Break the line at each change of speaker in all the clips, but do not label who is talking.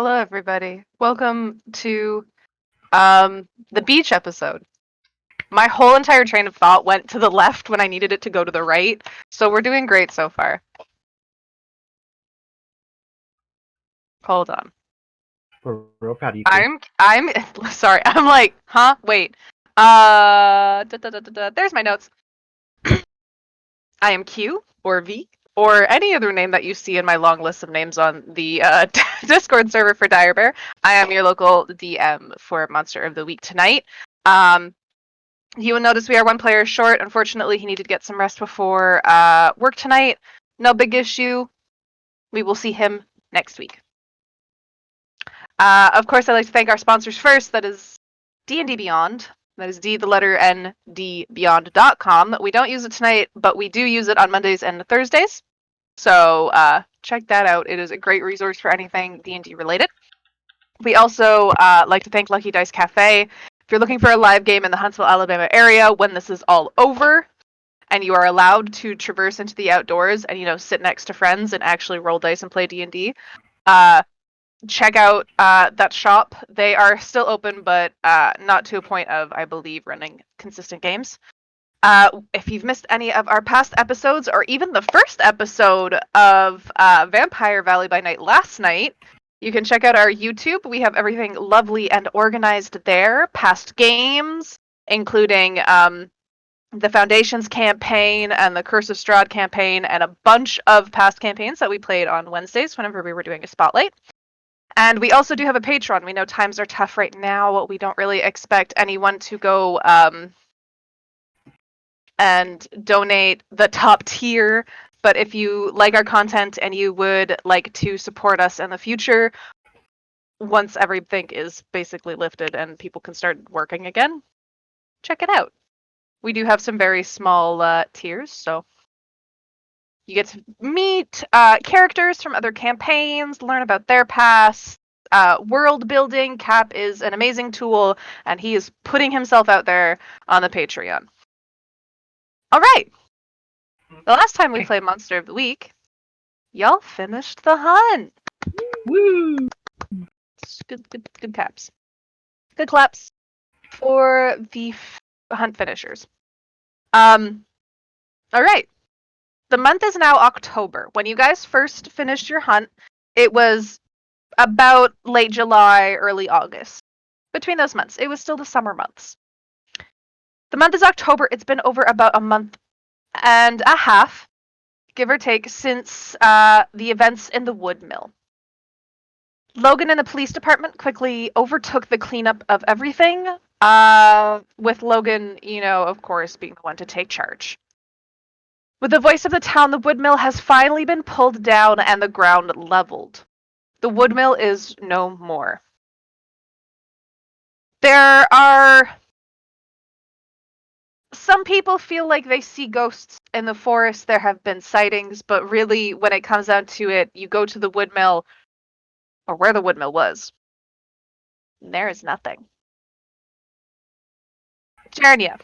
Hello, everybody. Welcome to the beach episode. My whole entire train of thought went to the left when I needed it to go to the right, so we're doing great so far. Hold on.
For real proud of you.
I'm sorry. I'm like, huh? Wait. There's my notes. I am Q or V or any other name that you see in my long list of names on the Discord server for Dire Bear. I am your local DM for Monster of the Week tonight. You will notice we are one player short. Unfortunately, he needed to get some rest before work tonight. No big issue. We will see him next week. Of course, I'd like to thank our sponsors first. That is D&D Beyond. That is D, the letter N, D, Beyond.com. We don't use it tonight, but we do use it on Mondays and Thursdays. So check that out. It is a great resource for anything D&D related. We also like to thank Lucky Dice Cafe. If you're looking for a live game in the Huntsville, Alabama area when this is all over, and you are allowed to traverse into the outdoors and sit next to friends and actually roll dice and play D&D, check out that shop. They are still open, but not to a point of, I believe, running consistent games. If you've missed any of our past episodes, or even the first episode of Vampire Valley by Night last night, you can check out our YouTube. We have everything lovely and organized there. Past games, including the Foundations campaign and the Curse of Strahd campaign, and a bunch of past campaigns that we played on Wednesdays whenever we were doing a spotlight. And we also do have a Patreon. We know times are tough right now. We don't really expect anyone to go and donate the top tier. But if you like our content and you would like to support us in the future, once everything is basically lifted and people can start working again, check it out. We do have some very small tiers, so you get to meet characters from other campaigns, learn about their past, world building. Cap is an amazing tool, and he is putting himself out there on the Patreon. All right. The last time we played Monster of the Week, y'all finished the hunt.
Woo!
Good claps. Good claps for the hunt finishers. All right. The month is now October. When you guys first finished your hunt, it was about late July, early August. Between those months, it was still the summer months. The month is October. It's been over about a month and a half, give or take, since the events in the wood mill. Logan and the police department quickly overtook the cleanup of everything, with Logan, of course, being the one to take charge. With the voice of the town, the wood mill has finally been pulled down and the ground leveled. The wood mill is no more. There are... Some people feel like they see ghosts in the forest. There have been sightings, but really, when it comes down to it, you go to the wood mill, or where the wood mill was, and there is nothing. Jernia.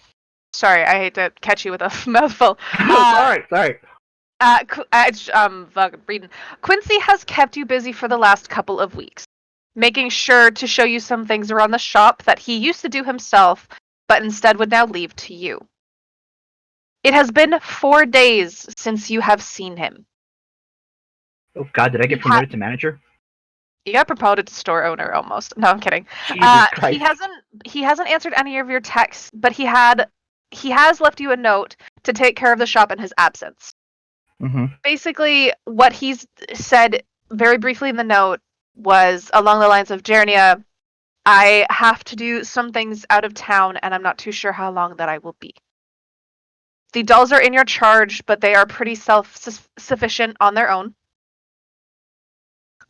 Sorry, I hate to catch you with a mouthful.
Sorry.
Reading. Quincy has kept you busy for the last couple of weeks, making sure to show you some things around the shop that he used to do himself, but instead would now leave to you. It has been 4 days since you have seen him.
Oh God, did I get promoted to manager?
You got promoted to store owner almost. No, I'm kidding.
Jesus Christ.
He hasn't answered any of your texts, but he has left you a note to take care of the shop in his absence.
Mm-hmm.
Basically, what he's said very briefly in the note was along the lines of, Jernia, I have to do some things out of town, and I'm not too sure how long that I will be. The dolls are in your charge, but they are pretty self-sufficient on their own.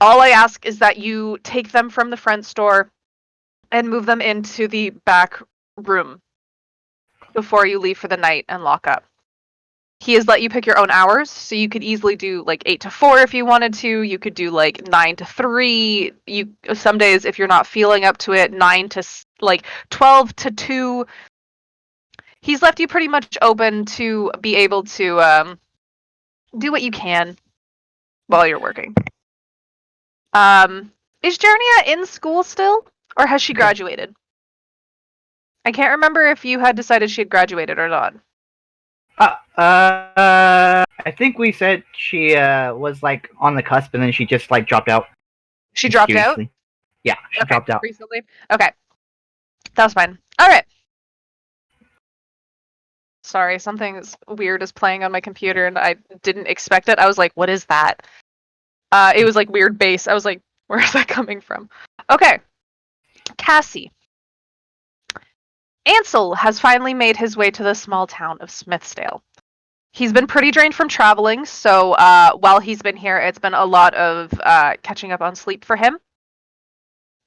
All I ask is that you take them from the front store and move them into the back room before you leave for the night and lock up. He has let you pick your own hours, so you could easily do like 8 to 4 if you wanted to. You could do like 9 to 3. Some days, if you're not feeling up to it, 9 to 12 to 2. He's left you pretty much open to be able to do what you can while you're working. Is Jernia in school still, or has she graduated? I can't remember if you had decided she had graduated or not.
I think we said she was like on the cusp, and then she just like dropped out.
She dropped out?
Yeah, she dropped out
recently. Okay, that's fine. All right. Sorry, something weird is playing on my computer, and I didn't expect it. I was like, "What is that?" It was like weird bass. I was like, "Where is that coming from?" Okay, Cassie. Ansel has finally made his way to the small town of Smithsdale. He's been pretty drained from traveling, so while he's been here, it's been a lot of catching up on sleep for him.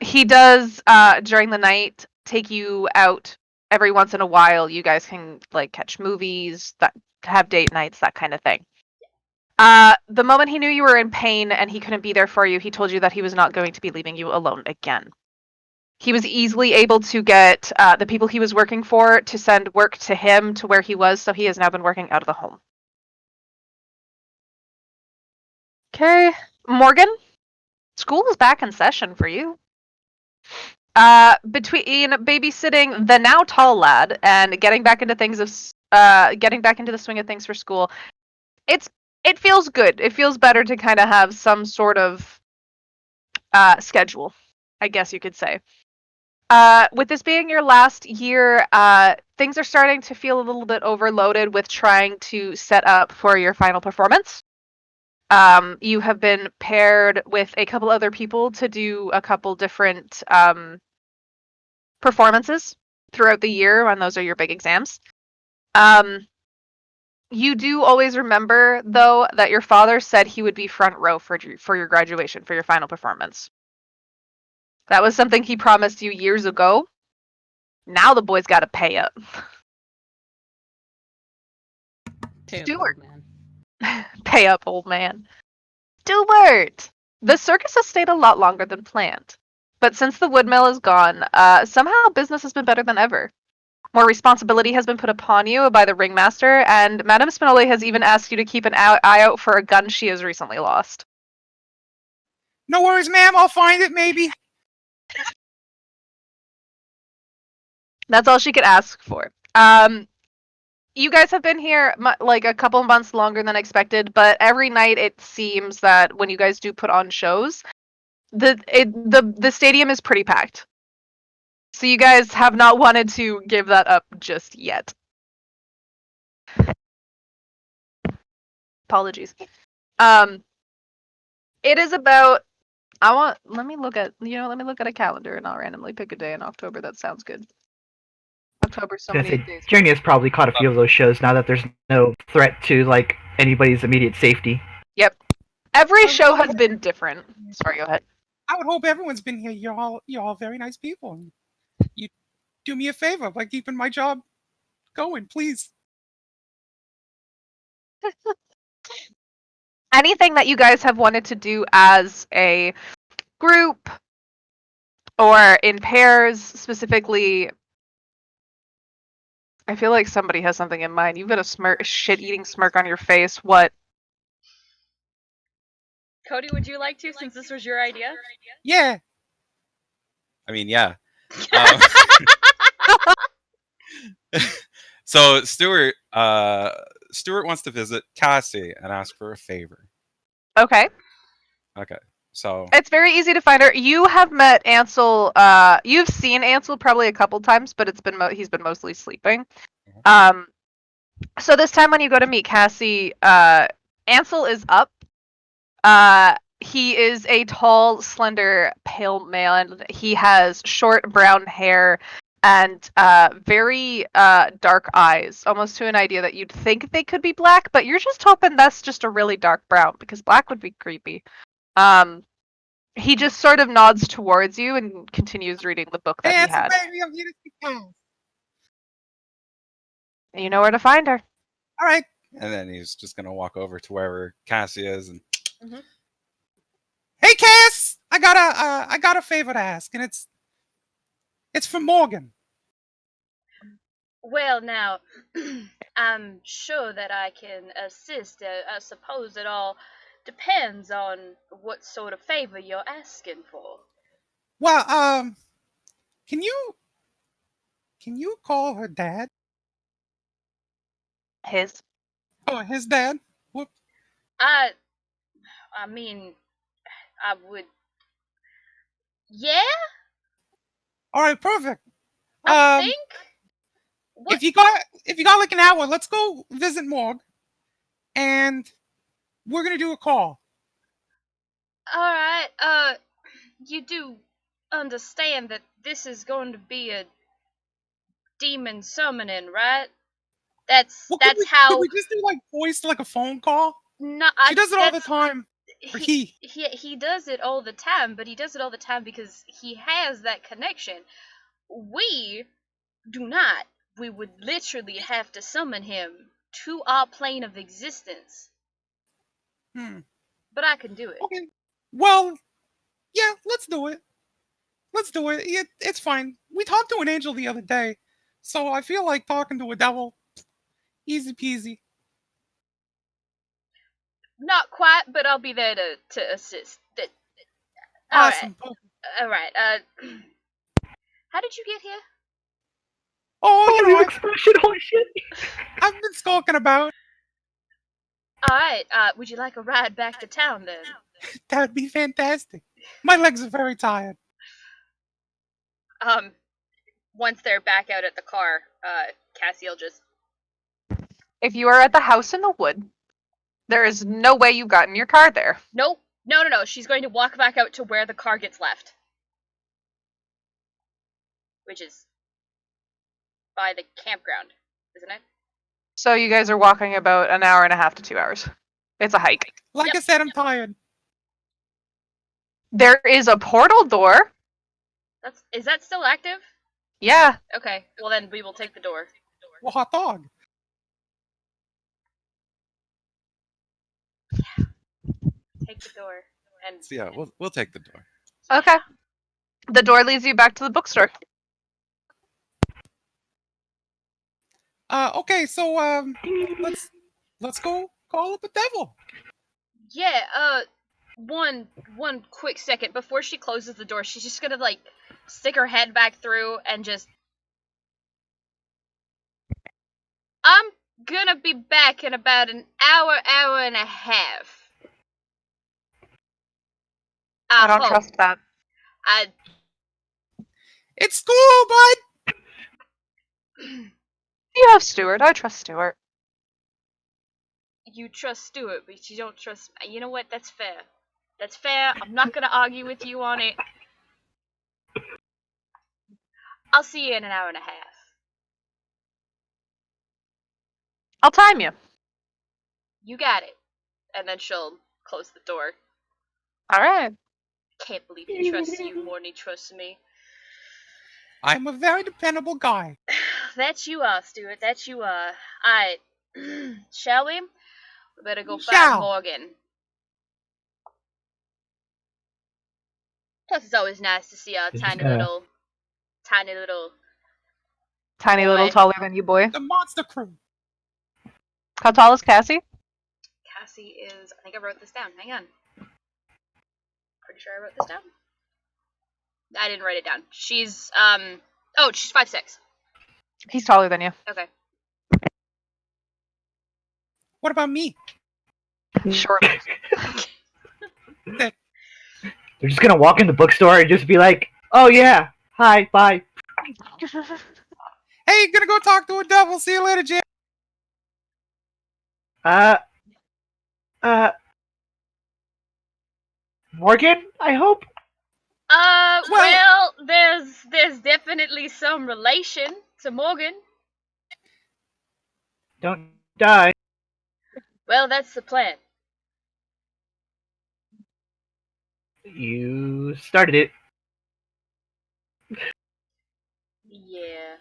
He does during the night take you out every once in a while. You guys can like catch movies, that have date nights, that kind of thing. The moment he knew you were in pain and he couldn't be there for you, he told you that he was not going to be leaving you alone again. He was easily able to get the people he was working for to send work to him to where he was, so he has now been working out of the home. Okay, Morgan, school is back in session for you. Between babysitting the now tall lad and getting back into the swing of things for school, it feels good. It feels better to kind of have some sort of schedule, I guess you could say. With this being your last year, things are starting to feel a little bit overloaded with trying to set up for your final performance. You have been paired with a couple other people to do a couple different performances throughout the year when those are your big exams. You do always remember, though, that your father said he would be front row for your graduation, for your final performance. That was something he promised you years ago. Now the boy's got to pay up. Stuart. Pay up, old man. Stuart! The circus has stayed a lot longer than planned. But since the wood mill is gone, somehow business has been better than ever. More responsibility has been put upon you by the ringmaster, and Madame Spinelli has even asked you to keep an eye out for a gun she has recently lost.
No worries, ma'am. I'll find it, maybe.
That's all she could ask for. You guys have been here like a couple months longer than expected, but every night it seems that when you guys do put on shows, the stadium is pretty packed. So you guys have not wanted to give that up just yet. Apologies. It is about let me look at a calendar and I'll randomly pick a day in October. That sounds good. October, so many days.
Journey has probably caught a few of those shows now that there's no threat to like anybody's immediate safety.
Yep. Every show has been different. Sorry, go ahead.
I would hope everyone's been here. You're all very nice people. You do me a favor by keeping my job going, please.
Anything that you guys have wanted to do as a group or in pairs specifically. I feel like somebody has something in mind. You've got a shit-eating smirk on your face. What?
Cody, would you like to, since this was your idea?
Yeah.
I mean, yeah. So Stuart wants to visit Cassie and ask for a favor.
Okay.
So
it's very easy to find her. You have met Ansel. You've seen Ansel probably a couple times, but he's been mostly sleeping. So this time when you go to meet Cassie, Ansel is up. He is a tall, slender, pale male, and he has short brown hair and very dark eyes, almost to an idea that you'd think they could be black, but you're just hoping that's just a really dark brown, because black would be creepy. He just sort of nods towards you and continues reading the book that he had.
Baby, I'm here to speak now.
You know where to find her.
All right.
And then he's just gonna walk over to wherever Cassie is and.
Mm-hmm.
Hey, Cass! I got a favor to ask, and it's for Morgan.
Well, now, I'm sure that I can assist. I suppose it all depends on what sort of favor you're asking for.
Well, can you call her dad?
His.
Oh, his dad. Whoop.
I mean, I would. Yeah,
All right, perfect.
I think. What?
If you got like an hour, let's go visit Morg, and we're gonna do a call.
All right. You do understand that this is going to be a demon summoning, right? That's
Well, could
how.
we just do like voice like a phone call?
No,
She does it all the
that's-
time. Or he.
he does it all the time, but he does it all the time because he has that connection. We do not. We would literally have to summon him to our plane of existence.
Hmm.
But I can do it.
Okay. Well, yeah, let's do it. Let's do it. It's fine. We talked to an angel the other day, so I feel like talking to a devil. Easy peasy.
Not quite, but I'll be there to assist. Alright.
Awesome.
Alright, how did you get here?
Oh,
Oh,
you know,
the expression, holy shit!
I've been skulking about.
Alright, would you like a ride back to town then?
That'd be fantastic. My legs are very tired.
Once they're back out at the car, Cassie'll just.
If you are at the house in the wood, there is no way you got in your car there.
Nope. No. She's going to walk back out to where the car gets left. Which is by the campground, isn't it?
So you guys are walking about an hour and a half to 2 hours. It's a hike.
Like
Yep.
I said, I'm tired.
There is a portal door.
Is that still active?
Yeah.
Okay, well then we will take the door.
Well, hot dog.
Take the door. And
So yeah, we'll take the door.
Okay. The door leads you back to the bookstore.
Okay, so let's go call up a devil.
yeah, one quick second before she closes the door, she's just gonna like stick her head back through and just. I'm gonna be back in about an hour and a half.
I don't
hope.
trust that.
It's school, bud.
You have Stuart. I trust Stuart.
You trust Stuart, but you don't trust. You know what? That's fair. That's fair. I'm not gonna argue with you on it. I'll see you in an hour and a half.
I'll time you.
You got it. And then she'll close the door.
All right.
Can't believe he trusts you more than he trusts me.
I'm a very dependable guy.
That you are, Stuart. That you are. Alright. Shall we? We better go find
Shall.
Morgan. Plus, it's always nice to see our
This is
tiny
kinda-
little.
Tiny little
Boy.
taller than you, boy.
The monster crew.
How tall is Cassie?
Cassie is. I think I wrote this down. Hang on. Pretty sure I wrote this down. I didn't write it down. She's Oh, she's 5'6".
He's taller than you.
Okay.
What about me?
Sure.
They're just gonna walk in the bookstore and just be like, "Oh yeah, hi, bye."
Hey, gonna go talk to a devil. See you later, Jay.
Morgan, I hope.
Well, there's definitely some relation to Morgan.
Don't die.
Well, that's the plan.
You started it.
Yeah.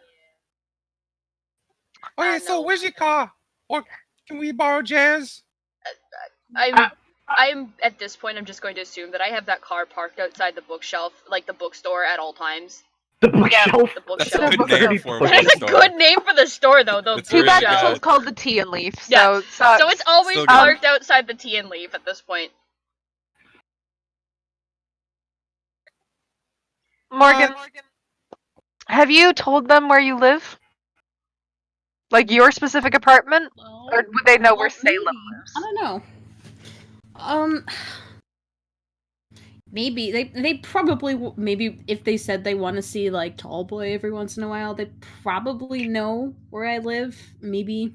Okay,
I
so
know.
where's your car? Or can we borrow Jazz?
I'm at this point. I'm just going to assume that I have that car parked outside the bookshelf, like the bookstore, at all times.
The bookshelf.
The
That's a
bookshelf.
good name for a
That is a
bookstore.
good name for the store, though. The
It's
Too
really
bad
good.
this
bookshelf.
one's called the Tea and Leaf.
Yeah. So it's always
Still good.
parked outside the Tea and Leaf at this point.
Morgan, have you told them where you live? Like your specific apartment? Or would they know where Salem lives?
I don't know. Maybe they probably maybe if they said they want to see like Tallboy every once in a while, they probably know where I live. Maybe,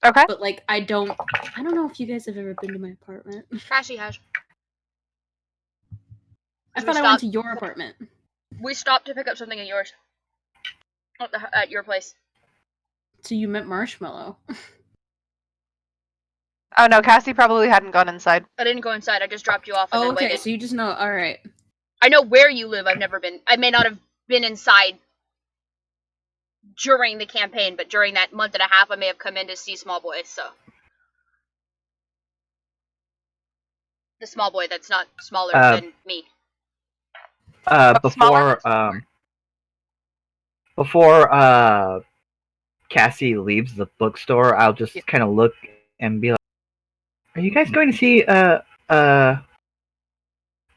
Okay.
but like I don't know if you guys have ever been to my apartment.
Cassie has.
I
We
thought I went
stopped-
to your apartment.
We stopped to pick up something at yours. At your place.
So you met Marshmallow.
Oh no, Cassie probably hadn't gone inside.
I didn't go inside. I just dropped you off and
Oh,
then
okay,
waited.
so you just know. All right.
I know where you live. I've never been. I may not have been inside during the campaign, but during that month and a half, I may have come in to see Small Boy. So the small boy that's not smaller than me.
Before Cassie leaves the bookstore, I'll just kind of look and be like, "Are you guys going to see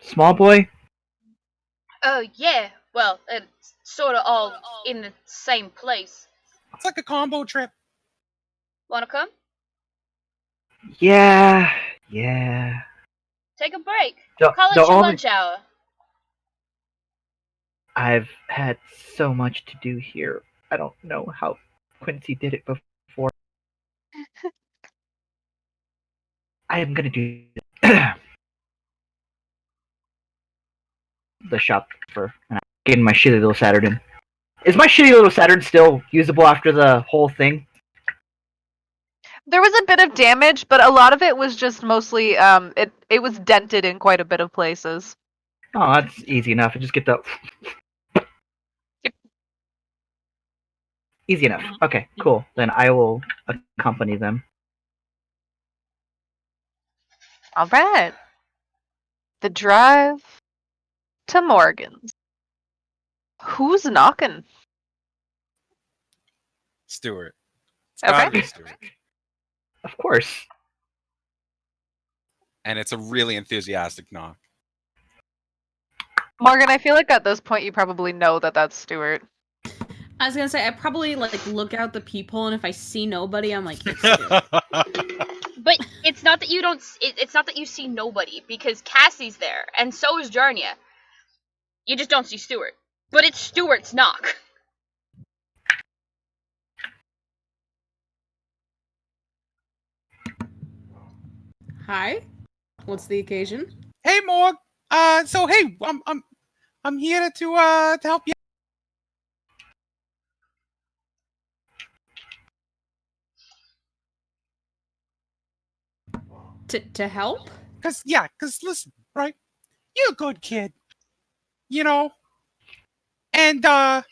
Small Boy?"
Oh yeah. Well, it's sort of all in the same place.
It's like a combo trip.
Wanna come?
Yeah.
Take a break.
The-
Call it
the
your
only-
lunch hour.
I've had so much to do here. I don't know how Quincy did it before. I am gonna do the shop for getting my shitty little Saturn. Is my shitty little Saturn still usable after the whole thing?
There was a bit of damage, but a lot of it was just mostly it was dented in quite a bit of places.
Oh, that's easy enough. I just get the. Easy enough. Okay, cool. Then I will accompany them.
All right. The drive to Morgan's. Who's knocking?
Stuart. It's
Okay.
gotta be Stuart.
Of course.
And it's a really enthusiastic knock.
Morgan, I feel like at this point you probably know that that's Stuart.
I was gonna say I probably like look out the peephole, and if I see nobody, I'm like, it's Stuart.
But it's not that you don't. It's not that you see nobody because Cassie's there, and so is Jarnia. You just don't see Stuart. But it's Stuart's knock.
Hi, what's the occasion?
Hey, Morg. So hey, I'm here to help you.
To help?
Cause listen, right? You're a good kid, you know. And well,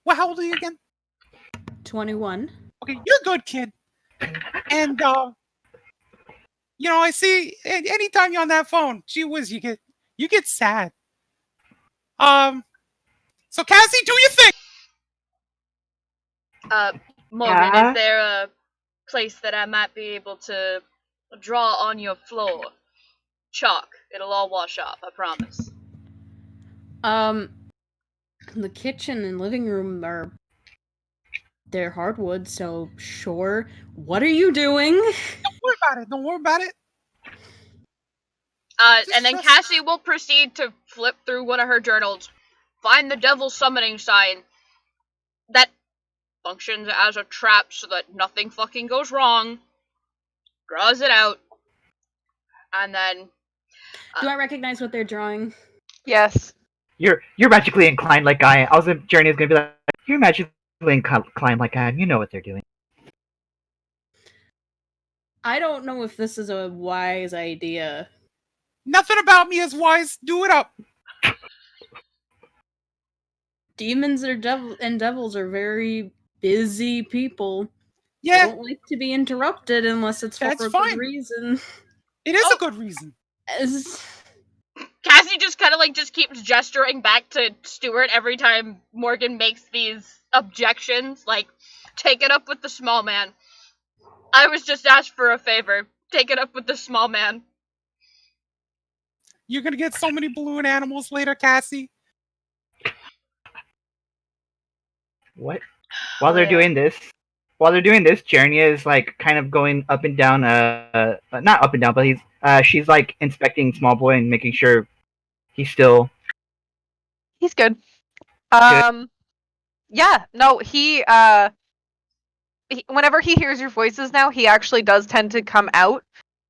how old are you again?
21.
Okay, you're a good kid. And you know, I see anytime you're on that phone, gee whiz, you get sad. So Cassie, do your thing.
Morgan,
Yeah?
is there a place that I might be able to draw on your floor? Chalk. It'll all wash off, I promise.
The kitchen and living room they're hardwood, so sure. What are you doing?
Don't worry about it. Don't worry about it.
And then Cassie will proceed to flip through one of her journals, find the devil's summoning sign that functions as a trap so that nothing fucking goes wrong, draws it out, and then
Do I recognize what they're drawing?
Yes.
You're magically inclined like I am. I was Journey is gonna be like, you're magically inclined like I am. You know what they're doing.
I don't know if this is a wise idea.
Nothing about me is wise. Do it up.
Demons and devils are very busy people. They
Yeah,
don't like to be interrupted unless it's for
That's
a
fine.
good reason.
it is
Oh.
a good reason.
As-
Cassie just kind of like just keeps gesturing back to Stuart every time Morgan makes these objections. Like, take it up with the small man. I was just asked for a favor. Take it up with the small man.
You're gonna get so many balloon animals later, Cassie.
What? While they're doing this, Jernia is like kind of going up and down. Not up and down, but she's like inspecting Small Boy and making sure he's still.
He's good. Yeah, no, whenever he hears your voices now, he actually does tend to come out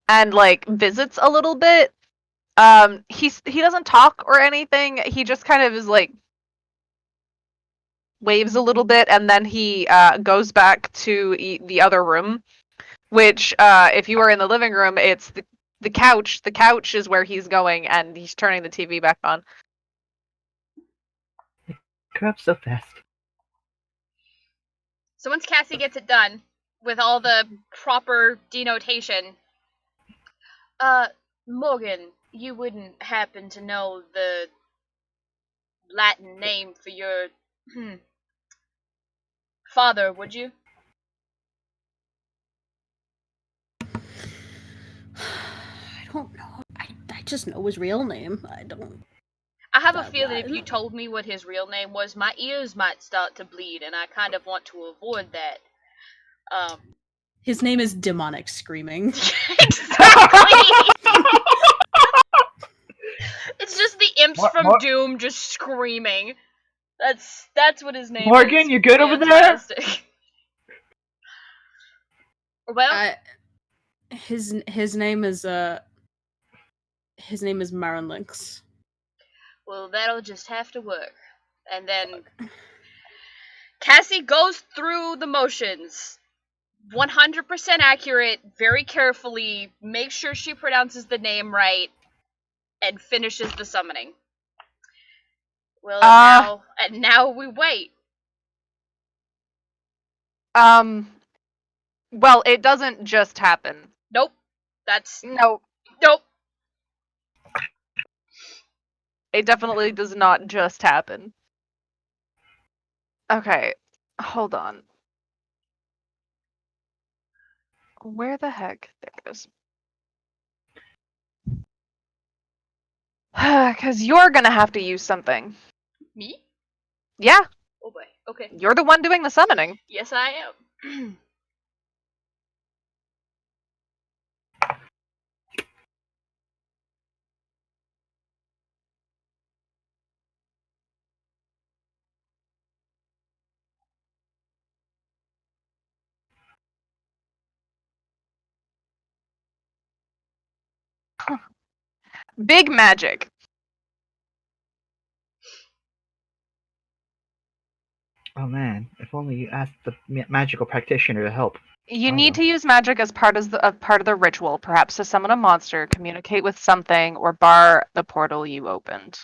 and like visits a little bit. He doesn't talk or anything. He just kind of is like waves a little bit, and then he goes back to the other room, which if you are in the living room, it's the couch. The couch is where he's going, and he's turning the TV back on.
Grew up so fast.
So once Cassie gets it done, with all the proper denotation, Morgan, you wouldn't happen to know the Latin name for your father, would you?
I don't know. I just know his real name. I don't.
I have a
That
feeling if
one.
you told me what his real name was, my ears might start to bleed, and I kind of want to avoid that.
His name is Demonic Screaming.
Exactly! It's just the imps from Doom just screaming. That's what his name is.
Morgan, you good over there?
Fantastic. Well,
His name is Marin Lynx.
well, that'll just have to work. And then Cassie goes through the motions. 100% accurate, very carefully, makes sure she pronounces the name right, and finishes the summoning. Well, now we wait.
Well, it doesn't just happen.
Nope.
No,
Nope.
it definitely does not just happen. Okay, hold on. Where the heck? There it goes. Because you're gonna have to use something.
Me?
Yeah,
Oh boy. Okay.
you're the one doing the summoning.
Yes, I am.
Big magic.
Oh man, if only you asked the magical practitioner to help.
You
Oh,
need
well.
to use magic as part of the ritual, perhaps to summon a monster, communicate with something, or bar the portal you opened.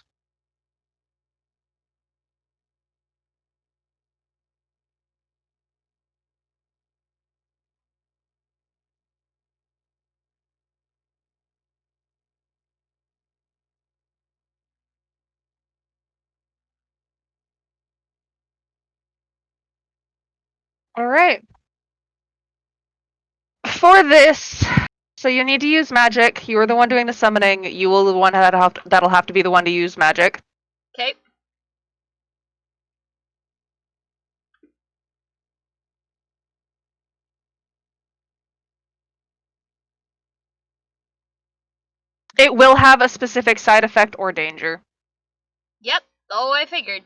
All right. For this, so you need to use magic. You are the one doing the summoning. You will the one that'll have to be the one to use magic.
Okay.
It will have a specific side effect or danger.
Yep. Oh, I figured.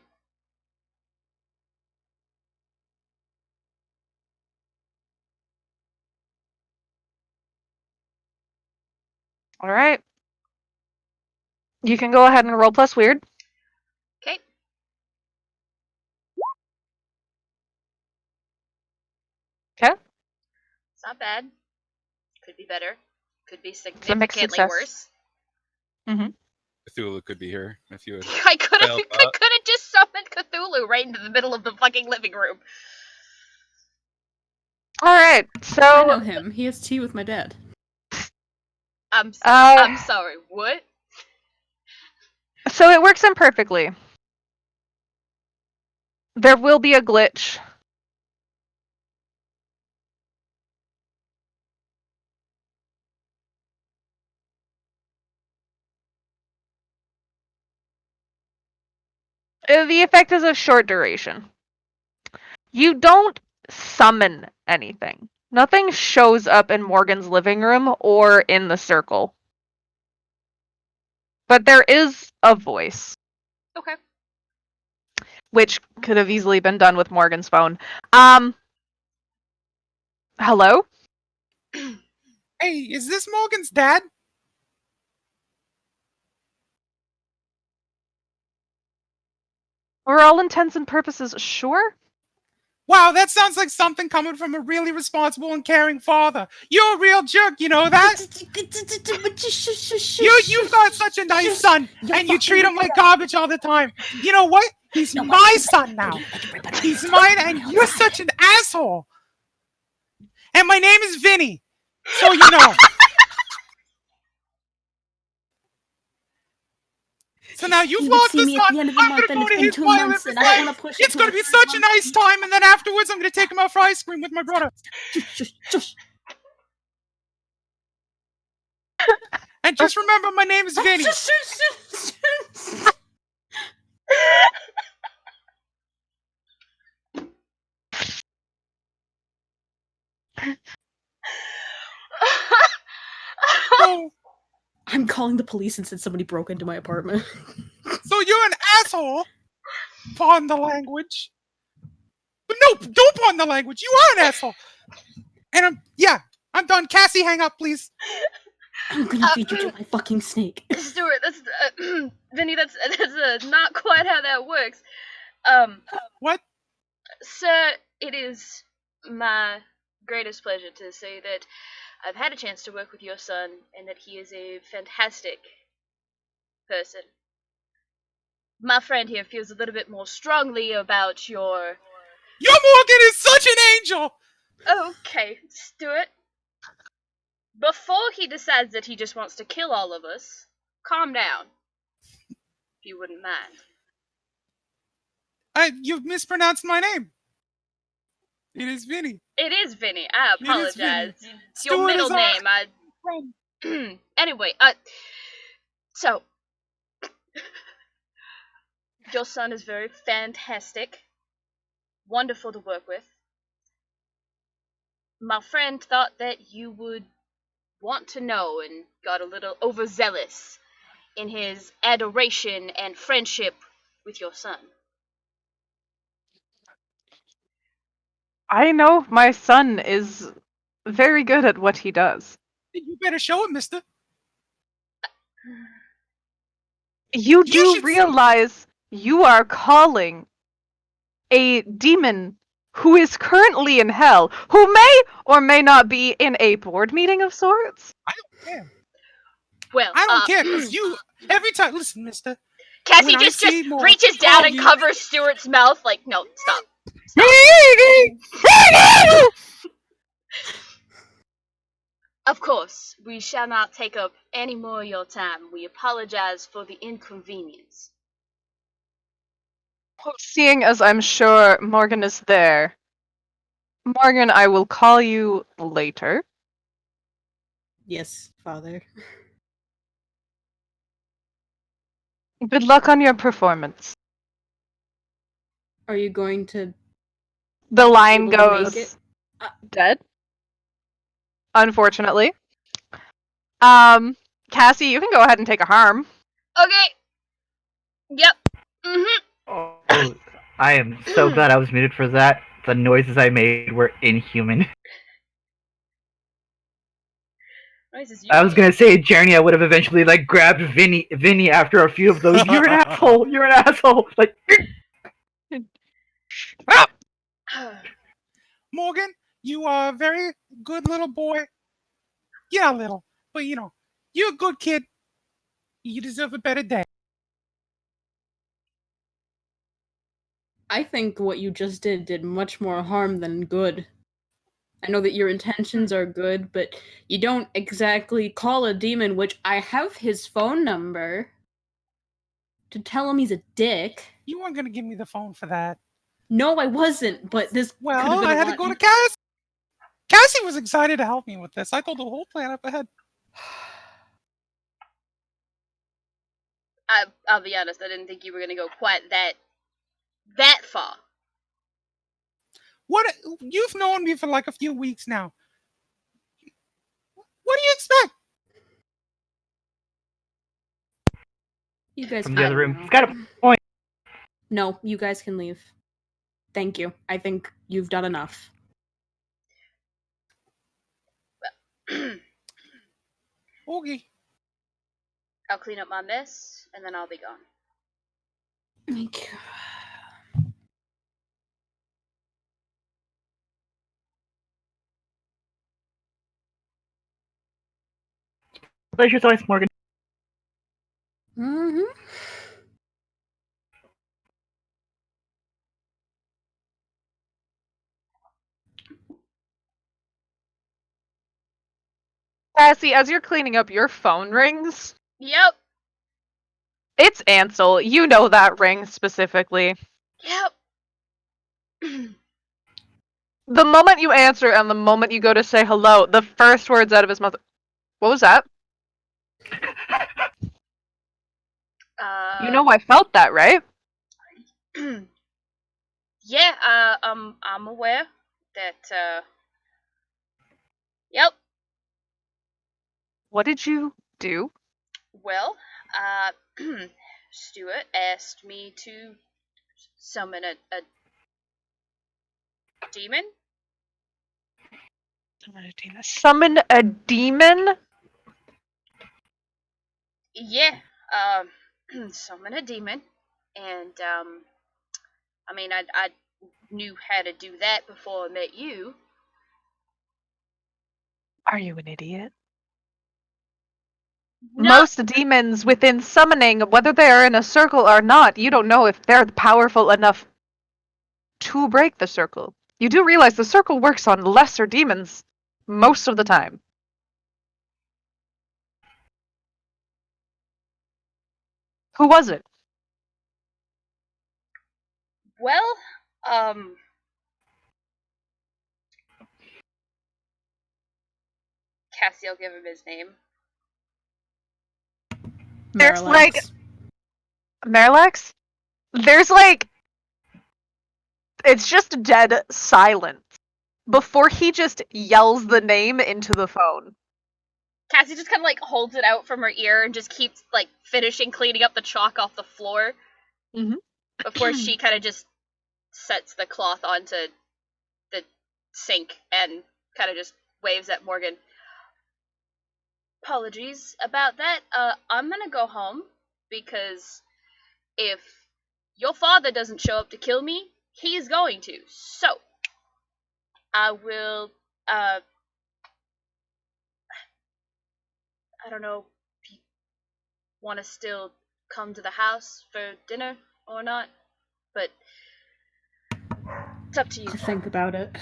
All right. You can go ahead and roll plus weird.
Okay.
Okay.
It's not bad. Could be better. Could be
a mixed
significantly
success.
worse.
Cthulhu could be here if you would.
I could have
Failed that.
just summoned Cthulhu right into the middle of the fucking living room.
All right.
I know
So
him. He has tea with my dad.
I'm
Uh,
sorry. What?
So it works imperfectly. There will be a glitch. The effect is of short duration. You don't summon anything. Nothing shows up in Morgan's living room or in the circle. But there is a voice,
Okay.
which could have easily been done with Morgan's phone. Hello?
Hey, is this Morgan's dad?
For all intents and purposes, sure?
Wow, that sounds like something coming from a really responsible and caring father. You're a real jerk, you know that? You've got such a nice son, and you treat him like garbage all the time. You know what? He's my son now. He's mine, and you're such an asshole. And my name is Vinny, so you know. So now you've
He would
lost
see
a
me at
son.
the end of the
I'm
month
gonna go
and
to
in
his
2
violin
months, and I don't want to push it.
It's gonna be such a nice time, and then afterwards, I'm gonna take him out for ice cream with my brother.
Shush.
And just remember, my name is Vinny. So,
I'm calling the police and said somebody broke into my apartment.
so you're an asshole. Pardon the language. But no, don't pardon the language. You are an asshole. And I'm done. Cassie, hang up, please.
I'm gonna feed you to my fucking snake.
Stuart, that's Vinny. That's not quite how that works.
What?
Sir, it is my greatest pleasure to say that I've had a chance to work with your son, and that he is a fantastic person. My friend here feels a little bit more strongly about your.
Your Morgan is such an angel.
Okay, Stuart. Before he decides that he just wants to kill all of us, calm down. If you wouldn't mind.
You've mispronounced my name. It is Vinny.
It is Vinny. I
It is Vinny.
apologize. It's your
Stuart
middle
is our
name.
friend.
Anyway, so your son is very fantastic, wonderful to work with. My friend thought that you would want to know and got a little overzealous in his adoration and friendship with your son.
I know my son is very good at what he does.
You better show it, mister.
You do
should-
realize you are calling a demon who is currently in hell, who may or may not be in a board meeting of sorts?
Well,
I don't care, because you, every time, listen, mister.
Cassie
when I
just
see more,
reaches down
call
and
you.
covers Stuart's mouth. Like, no, stop. Of course, we shall not take up any more of your time. We apologize for the inconvenience.
Seeing as I'm sure Morgan is there, Morgan, I will call you later.
Yes, father.
Good luck on your performance.
Are you going to
The line
able to make
goes
it?
dead. Unfortunately. Cassie, you can go ahead and take a harm.
Okay. Yep.
Oh, I am so glad I was muted for that. The noises I made were inhuman.
Noises you
I was gonna say, Jernia would have eventually like grabbed Vinny after a few of those. You're an asshole. You're an asshole. Like,
Morgan, you are a very good little boy. Yeah, little, but you know, you're a good kid. You deserve a better day.
I think what you just did much more harm than good. I know that your intentions are good, but you don't exactly call a demon, which I have his phone number. to tell him he's a dick.
You weren't gonna give me the phone for that.
No, I wasn't, but this could've
Well,
been
I
a
had to
lot
go to
e-
Cassie. Cassie was excited to help me with this. I told the whole plan up ahead.
I'll be honest, I didn't think you were gonna go quite that far.
What? You've known me for like a few weeks now. What do you expect?
You guys
From
can
the other
leave
room.
now.
He's got a point.
No, you guys can leave. Thank you. I think you've done enough.
Okay.
I'll clean up my mess, and then I'll be gone.
Thank you.
Pleasure's always Morgan.
Mm-hmm.
Cassie, as you're cleaning up, your phone rings.
Yep.
It's Ansel. You know that ring specifically.
Yep.
The moment you answer and the moment you go to say hello, the first words out of his mouth. What was that? You know I felt that, right?
Yeah, I'm aware that, yep.
What did you do?
Well, Stuart asked me to summon a demon.
Summon a demon?
Yeah, summon a demon, and I mean, I knew how to do that before I met you.
Are you an idiot?
No,
Most demons within summoning, whether they are in a circle or not, you don't know if they're powerful enough to break the circle. You do realize the circle works on lesser demons most of the time. Who was it?
well, Cassie, I'll give him his name.
There's,
Marillax.
like- Marillax? There's it's just dead silence before he just yells the name into the phone.
Cassie just kind of like holds it out from her ear and just keeps like finishing cleaning up the chalk off the floor
Mhm.
before she kind of just sets the cloth onto the sink and kind of just waves at Morgan. Apologies about that. I'm gonna go home because if your father doesn't show up to kill me, he is going to. So I will. I don't know if you want to still come to the house for dinner or not, but it's up to you.
To think about it.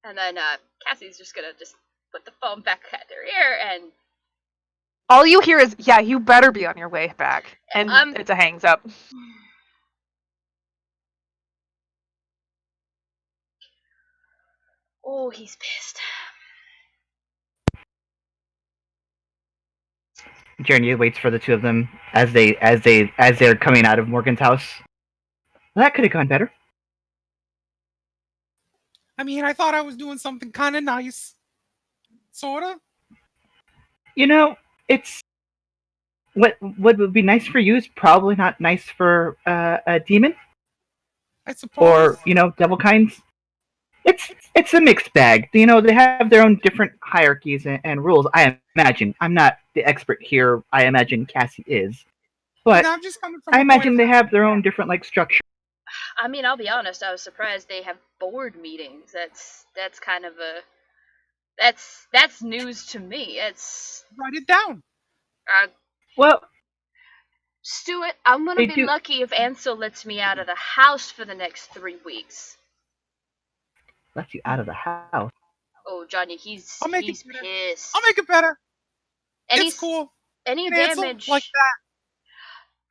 And then Cassie's just gonna just put the phone back at her ear and
All you hear is, yeah, you better be on your way back. And it's a hangs up.
oh, he's pissed.
Journey waits for the two of them as they're coming out of Morgan's house. Well, that could have gone better.
I mean, I thought I was doing something kind of nice. Sorta.
You know, it's what would be nice for you is probably not nice for a demon
I suppose.
or devil kinds. It's a mixed bag. They have their own different hierarchies and rules. I imagine I'm not the expert here. I imagine Cassie is, but
And I'm just coming from
I
a point
imagine
of-
they have their own different structure.
I mean, I'll be honest. I was surprised they have board meetings. That's kind of a that's news to me. It's
Write it down.
Well,
Stuart. I'm gonna
They
be
do-
lucky if Ansel lets me out of the house for the next 3 weeks.
lets you out of the house.
Oh, Johnny, he's
I'll make it
he's
better.
pissed.
I'll make it better.
Any
It's cool.
any
And Ansel,
damage
like that.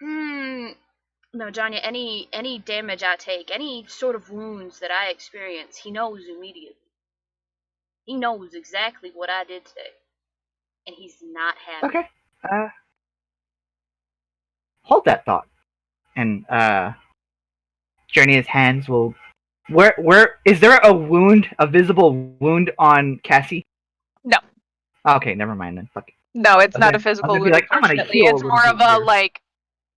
No, Johnny, any damage I take, any sort of wounds that I experience, he knows immediately. He knows exactly what I did today. And he's not happy.
Okay. Hold that thought. And Journey's hands will. Where is there a wound, a visible wound on Cassie?
No.
Okay, never mind then. Fuck it.
No, it's not
Okay.
a physical
I was gonna be
wound.
like, I'm gonna
Unfortunately,
heal a
it's
little
more of
bit
a
here.
like.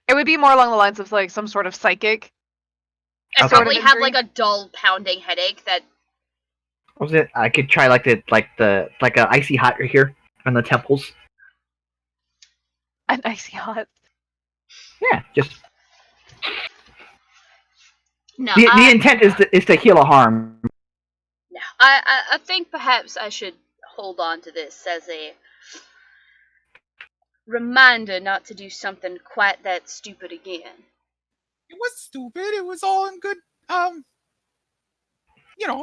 It would be more along the lines of like some sort of psychic.
I
Okay.
probably
Sort of
have
injury.
like a dull pounding headache that
What was it? I could try like a icy hot right here on the temples.
An icy hot.
Yeah, just
no,
the intent is to heal a harm.
no. I think perhaps I should hold on to this as a reminder not to do something quite that stupid again.
It was stupid. It was all in good. It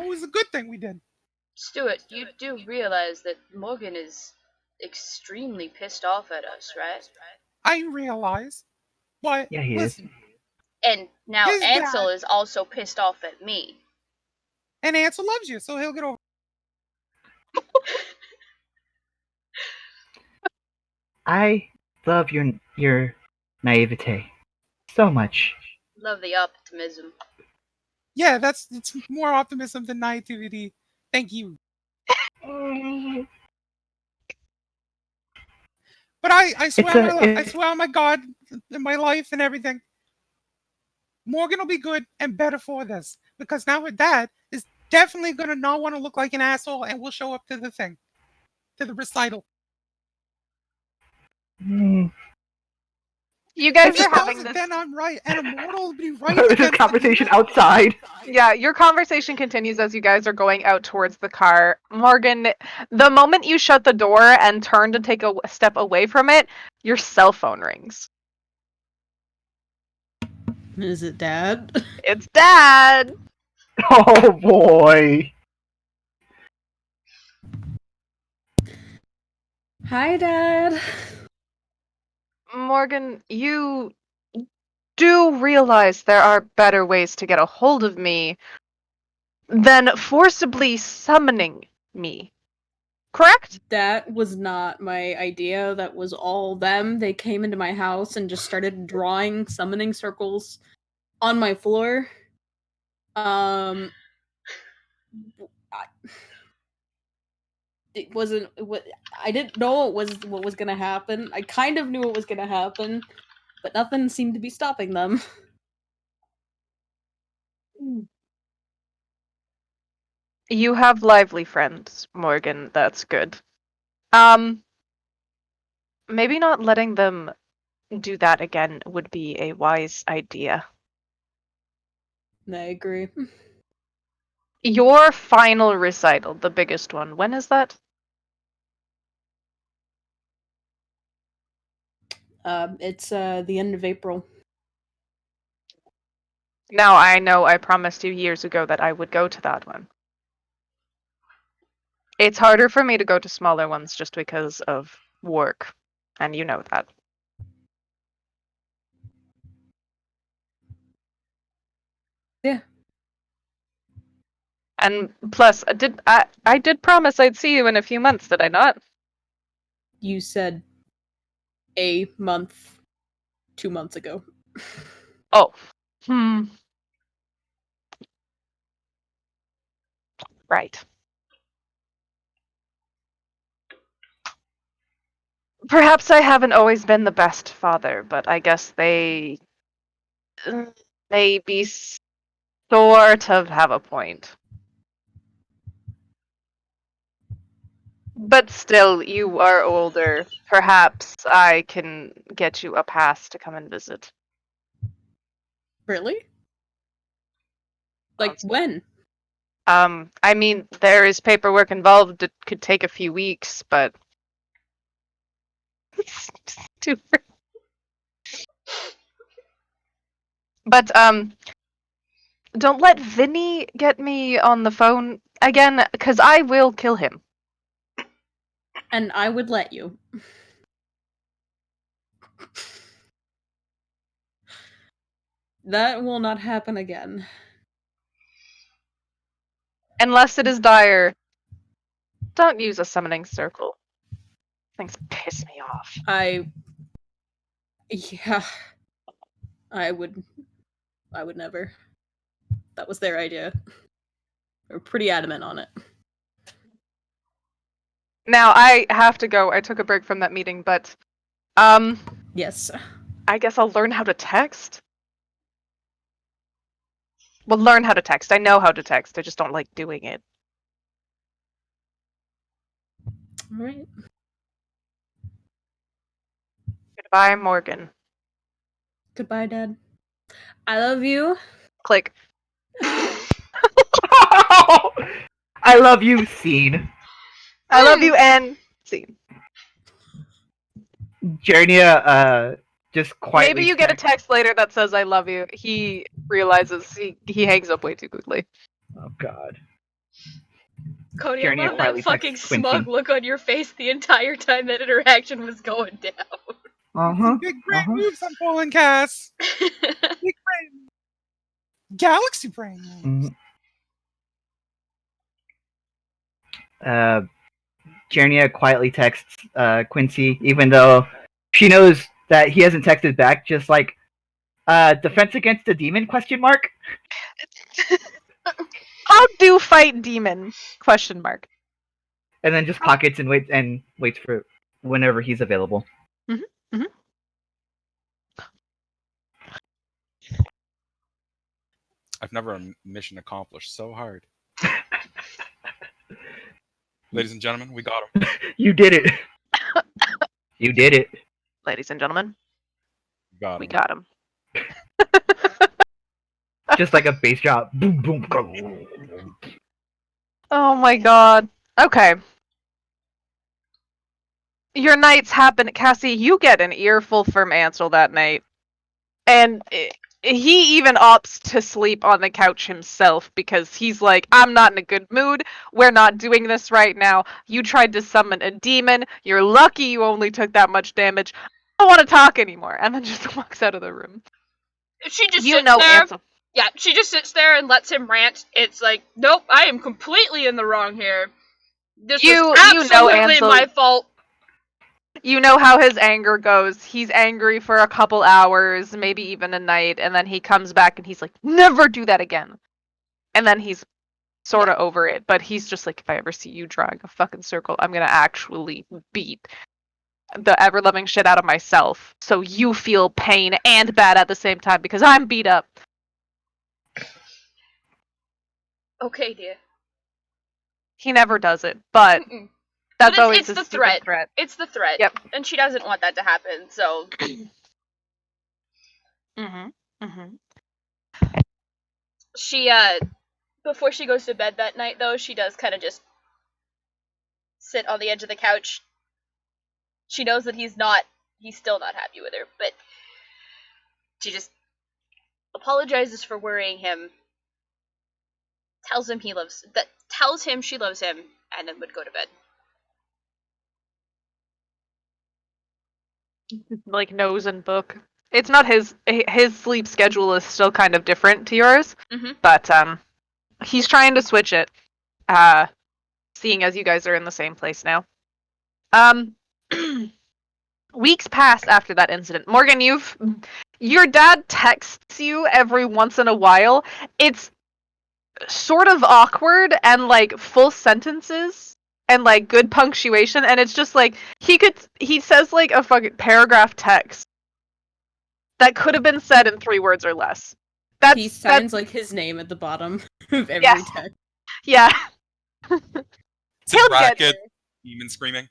was a good thing we did.
Stuart, you do realize that Morgan is extremely pissed off at us, right?
I realize, but
Yeah, he is.
listen,
And now
His dad-
Ansel is also pissed off at me.
and Ansel loves you, so he'll get over.
I love your naivete so much.
Love the optimism.
Yeah, it's more optimism than naivety. Thank you. But I swear, I swear on my God, and my life and everything, Morgan will be good and better for this because now her dad is definitely gonna not want to look like an asshole and will show up to the thing, to the recital.
Mm.
You guys
If he
are having
doesn't,
this.
then I'm right, and Immortal will be right.
This is
against
conversation
the
outside.
Yeah, your conversation continues as you guys are going out towards the car. Morgan, the moment you shut the door and turn to take a step away from it, your cell phone rings.
Is it Dad?
It's Dad!
Oh boy.
Hi, Dad.
Morgan, you do realize there are better ways to get a hold of me than forcibly summoning me, correct?
That was not my idea. That was all them. They came into my house and just started drawing summoning circles on my floor. It wasn't. I didn't know what was gonna happen. I kind of knew it was gonna happen, but nothing seemed to be stopping them.
You have lively friends, Morgan. That's good. Maybe not letting them do that again would be a wise idea.
I agree.
Your final recital, the biggest one, when is that?
It's the end of April.
Now, I know I promised you years ago that I would go to that one. It's harder for me to go to smaller ones just because of work, and you know that.
Yeah.
And plus, I did promise I'd see you in a few months, did I not?
You said a month, 2 months ago.
Oh. Right. Perhaps I haven't always been the best father, but I guess they maybe sort of have a point. But still, you are older. Perhaps I can get you a pass to come and visit.
Really? Like when?
I mean, there is paperwork involved. It could take a few weeks, but it's too. But don't let Vinny get me on the phone again, because I will kill him.
And I would let you. That will not happen again.
Unless it is dire. Don't use a summoning circle. Things piss me off.
Yeah. I would never. That was their idea. They were pretty adamant on it.
Now I have to go. I took a break from that meeting, but
Yes.
I guess I'll learn how to text. Well, learn how to text. I know how to text. I just don't like doing it.
Alright.
Goodbye, Morgan.
Goodbye, Dad. I love you.
Click.
I love you, scene.
I love you, and scene.
Jernia, just quietly.
Maybe you get a text later that says "I love you." He realizes he hangs up way too quickly.
Oh God.
Cody,
Journey
I love
quietly
that fucking
texts Quincy.
smug look on your face the entire time that interaction was going down.
Big brain moves I'm pulling, Cass. Big brain. Galaxy brain moves.
Jernia quietly texts Quincy, even though she knows that he hasn't texted back. Just like, defense against the demon? Question mark.
How do fight demon? Question mark.
And then just pockets and waits for whenever he's available.
I've never mission accomplished so hard. Ladies and gentlemen, we got him.
You did it. You did it.
Ladies and gentlemen, we
We
got him.
Just like a bass drop. Boom, boom, boom.
Oh my god. Okay. Your nights happen, Cassie. You get an earful from Ansel that night. And he even opts to sleep on the couch himself because he's like, I'm not in a good mood. We're not doing this right now. You tried to summon a demon. You're lucky you only took that much damage. I don't want to talk anymore. And then just walks out of the room.
She just
You
sits
know
there.
Ansel.
Yeah, she just sits there and lets him rant. It's like, nope, I am completely in the wrong here. This
You
was
know,
absolutely
Ansel.
my fault.
You know how his anger goes. He's angry for a couple hours, maybe even a night, and then he comes back and he's like, never do that again. And then he's sort of over it, but he's just like, if I ever see you drawing a fucking circle, I'm gonna actually beat the ever-loving shit out of myself. So you feel pain and bad at the same time because I'm beat up.
Okay, dear.
He never does it, but
Mm-mm.
that's
But
always
it's
his
the
stupid
threat. It's the threat.
Yep.
And she doesn't want that to happen, so. She, before she goes to bed that night, though, she does kind of just sit on the edge of the couch. She knows that he's still not happy with her, but she just apologizes for worrying him, tells him she loves him, and then would go to bed.
Like nose and book. It's not his sleep schedule is still kind of different to yours, but he's trying to switch it. Seeing as you guys are in the same place now. Weeks pass after that incident. Morgan, your dad texts you every once in a while. It's sort of awkward and like full sentences and like good punctuation, and it's just like he says like a fucking paragraph text that could have been said in 3 words or less.
He signs like his name at the bottom of every text.
Yeah.
It's a bracket, demon screaming.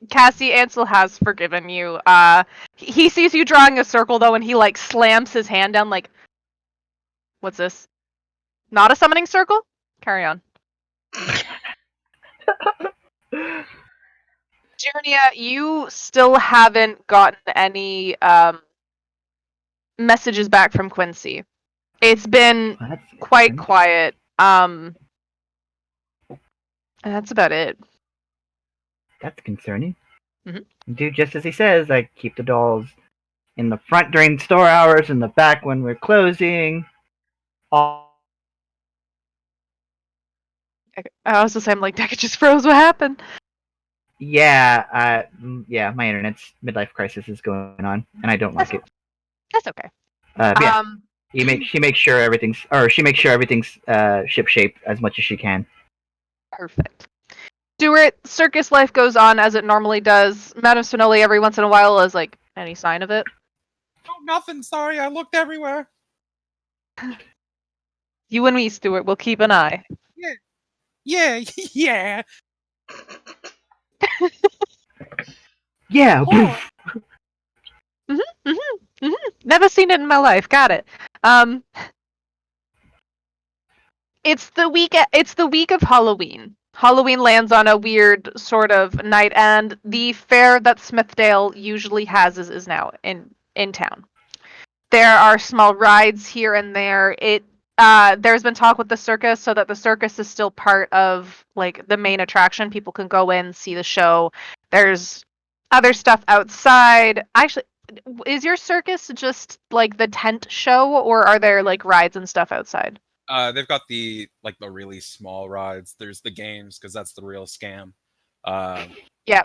Cassie, Ansel has forgiven you. He sees you drawing a circle though, and he like slams his hand down like, what's this? Not a summoning circle? Carry on. Jernia, you still haven't gotten any messages back from Quincy. It's been quite quiet. And that's about it.
That's concerning.
Mhm.
Do just as he says. Like keep the dolls in the front during store hours, in the back when we're closing. All
I was just saying, like, Deca just froze. What happened?
yeah, my internet's midlife crisis is going on, and I don't like it.
That's okay.
But yeah, she makes sure everything's ship shape as much as she can.
Perfect. Stuart, circus life goes on as it normally does. Madame Spinelli every once in a while is like, any sign of it?
Oh, nothing. Sorry, I looked everywhere.
You and me, Stuart, will keep an eye.
Yeah, yeah.
Yeah.
Never seen it in my life. Got it. It's the week of Halloween. Halloween lands on a weird sort of night, and the fair that Smithdale usually has is now in town. There are small rides here and there. There's been talk with the circus, so that the circus is still part of like the main attraction. People can go in, see the show. There's other stuff outside. Actually, is your circus just like the tent show, or are there like rides and stuff outside?
They've got the really small rides. There's the games because that's the real scam.
Yeah.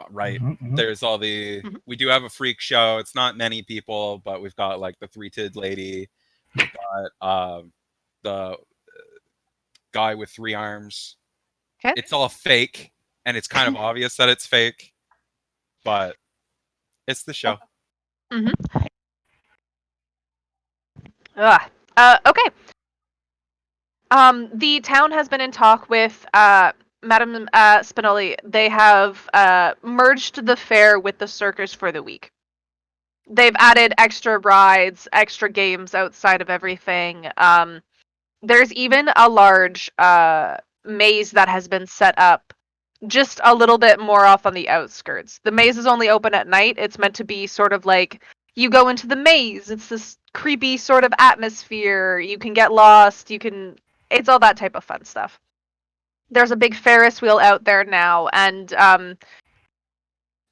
Right.
Mhm.
There's all the.
Mhm.
We do have a freak show. It's not many people, but we've got like the three-titted lady. We've got the guy with 3 arms.
Okay.
It's all fake, and it's kind of obvious that it's fake, but it's the show.
Okay. The town has been in talk with Madame Spinelli. They have merged the fair with the circus for the week. They've added extra rides, extra games outside of everything. There's even a large maze that has been set up just a little bit more off on the outskirts. The maze is only open at night. It's meant to be sort of like you go into the maze. It's this creepy sort of atmosphere. You can get lost. It's all that type of fun stuff. There's a big Ferris wheel out there now, and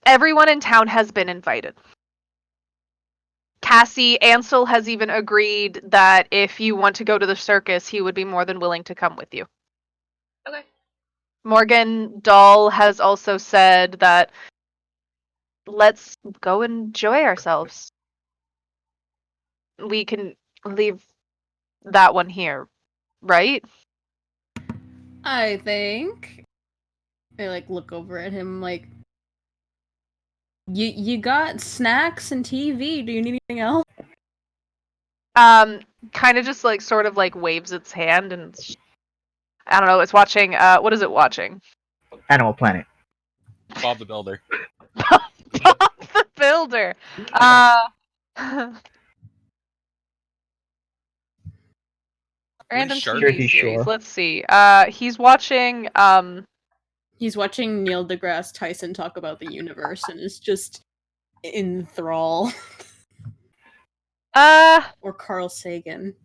everyone in town has been invited. Cassie Ansel has even agreed that if you want to go to the circus, he would be more than willing to come with you.
Okay.
Morgan Dahl has also said that let's go enjoy ourselves. We can leave that one here, right?
I think. I like look over at him like, you got snacks and TV. Do you need anything else?
Kind of just like sort of like waves its hand and I don't know. It's watching. What is it watching?
Animal Planet.
Bob the Builder.
Bob the Builder. Random
Shark?
TV
Jersey
series.
Shore.
Let's see. He's watching.
He's watching Neil deGrasse Tyson talk about the universe and is just enthralled. Or Carl Sagan.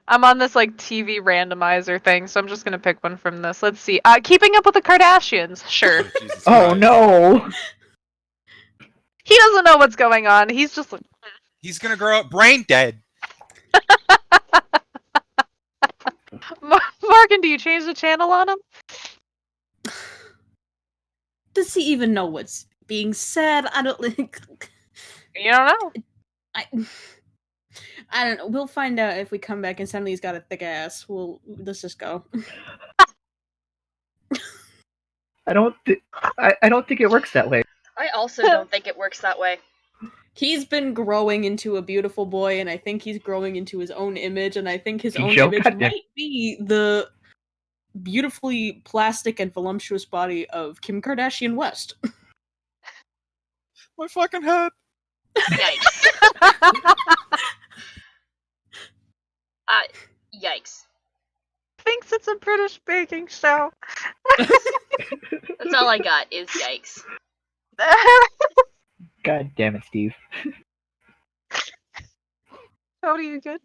I'm on this like TV randomizer thing, so I'm just gonna pick one from this. Let's see. Keeping Up with the Kardashians. Sure.
Jesus
Oh
Christ.
no!
He doesn't know what's going on. He's just like.
He's gonna grow up brain dead.
Morgan, do you change the channel on him?
Does he even know what's being said? I don't like.
You don't know.
I don't know. We'll find out if we come back and suddenly he's got a thick ass. Let's just go.
I don't think it works that way.
I also don't think it works that way.
He's been growing into a beautiful boy, and I think he's growing into his own image, and I think his own
Joe,
image
goddamn.
might be the beautifully plastic and voluptuous body of Kim Kardashian West.
My fucking head.
Yikes. Yikes.
Thinks it's a British baking show.
That's all I got is yikes.
God damn it, Steve.
Cody, you good?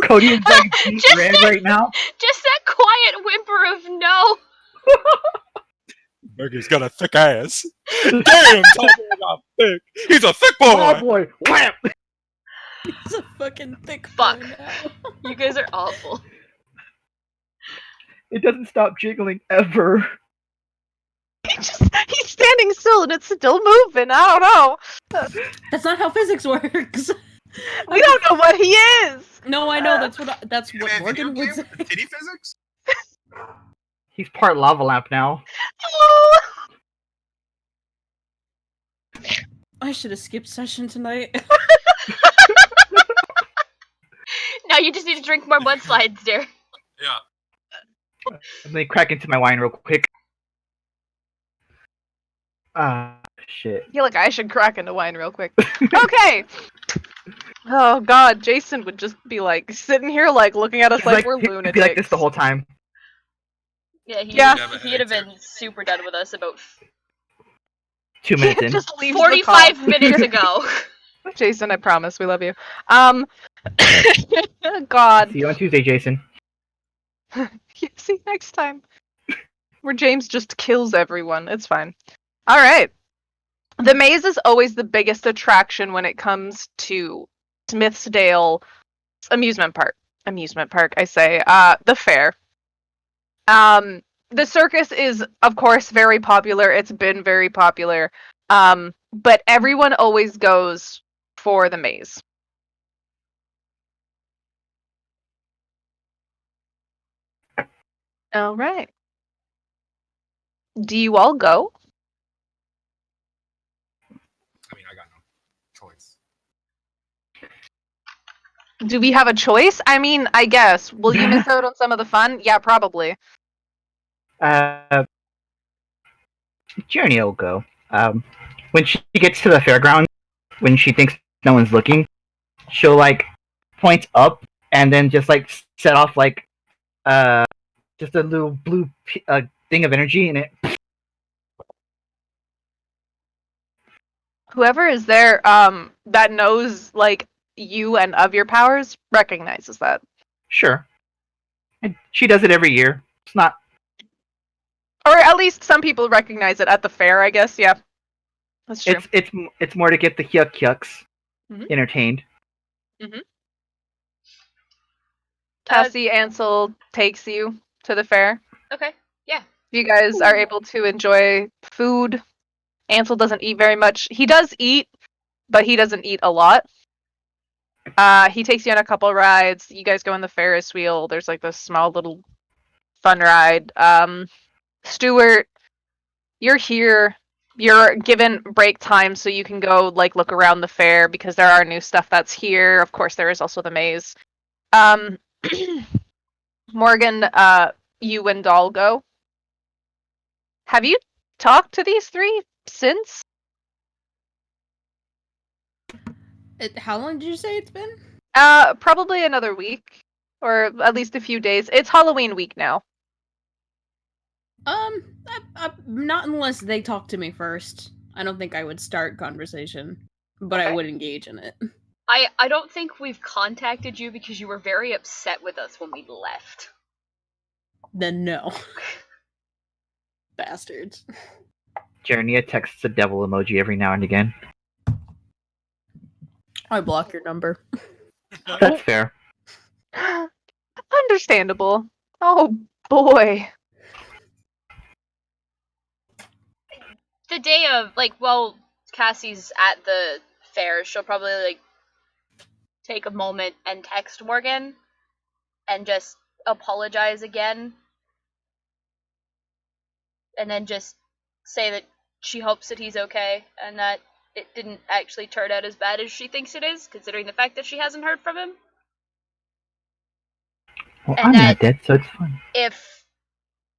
Cody is like deep red right now.
Just that quiet no!
Burger's got a thick ass. Damn, Tall Boy got thick. He's a thick
Oh
boy.
boy, wham!
It's a fucking thick
Fuck.
boy now.
You guys are awful.
It doesn't stop jiggling ever.
He's standing still and it's still moving. I don't know.
That's not how physics works.
We don't know what he is.
No, I know. That's
You
what
have video
Morgan would
game
say.
with titty physics?
He's part lava lamp now.
Oh.
I should have skipped session tonight.
Now you just need to drink more mudslides, dear.
Yeah.
Let me crack into my wine real quick. Shit.
I feel like I should crack into wine real quick. Okay. Oh god, Jason would just be like sitting here like looking at us
He's
like we're
he'd
lunatics.
be like this the whole time.
Yeah,
Yeah.
he'd have been super done with us about
2 minutes in.
Just leaves the
45
call.
minutes ago.
Jason, I promise we love you. God.
See you on Tuesday, Jason.
Yeah, see you next time. Where James just kills everyone. It's fine. Alright. The maze is always the biggest attraction when it comes to Smithsdale amusement park. Amusement park, I say. The fair. The circus is, of course, very popular. It's been very popular. But everyone always goes for the maze. All right. Do you all go?
I mean, I got no choice.
Do we have a choice? I mean, I guess. Will you miss out on some of the fun? Yeah, probably.
Journey will go. When she gets to the fairground, when she thinks no one's looking, she'll like point up and then just like set off like just a little blue thing of energy in it.
Whoever is there that knows like you and of your powers recognizes that.
Sure. And she does it every year. It's not.
Or at least some people recognize it at the fair, I guess. Yeah. That's true.
It's more to get the yucks
Mhm.
entertained.
Cassie Ansel takes you to the fair.
Okay.
You guys are able to enjoy food. Ansel doesn't eat very much. He does eat, but he doesn't eat a lot. He takes you on a couple rides. You guys go on the Ferris wheel. There's like this small little fun ride. Stuart, you're here. You're given break time so you can go like look around the fair because there are new stuff that's here. Of course, there is also the maze. Morgan, you and Doll go. Have you talked to these three since?
How long did you say it's been?
Probably another week, or at least a few days. It's Halloween week now.
Not unless they talk to me first. I don't think I would start conversation, but I
Okay.
would engage in it.
I don't think we've contacted you because you were very upset with us when we left.
Then no. Bastards.
Jernia texts a devil emoji every now and again.
I block your number.
That's fair.
Understandable. Oh boy.
The day of, like, while Cassie's at the fair, she'll probably, like, take a moment and text Morgan and just apologize again. And then just say that she hopes that he's okay and that it didn't actually turn out as bad as she thinks it is, considering the fact that she hasn't heard from him.
Well,
And
I'm
that-
not dead, so it's fine.
If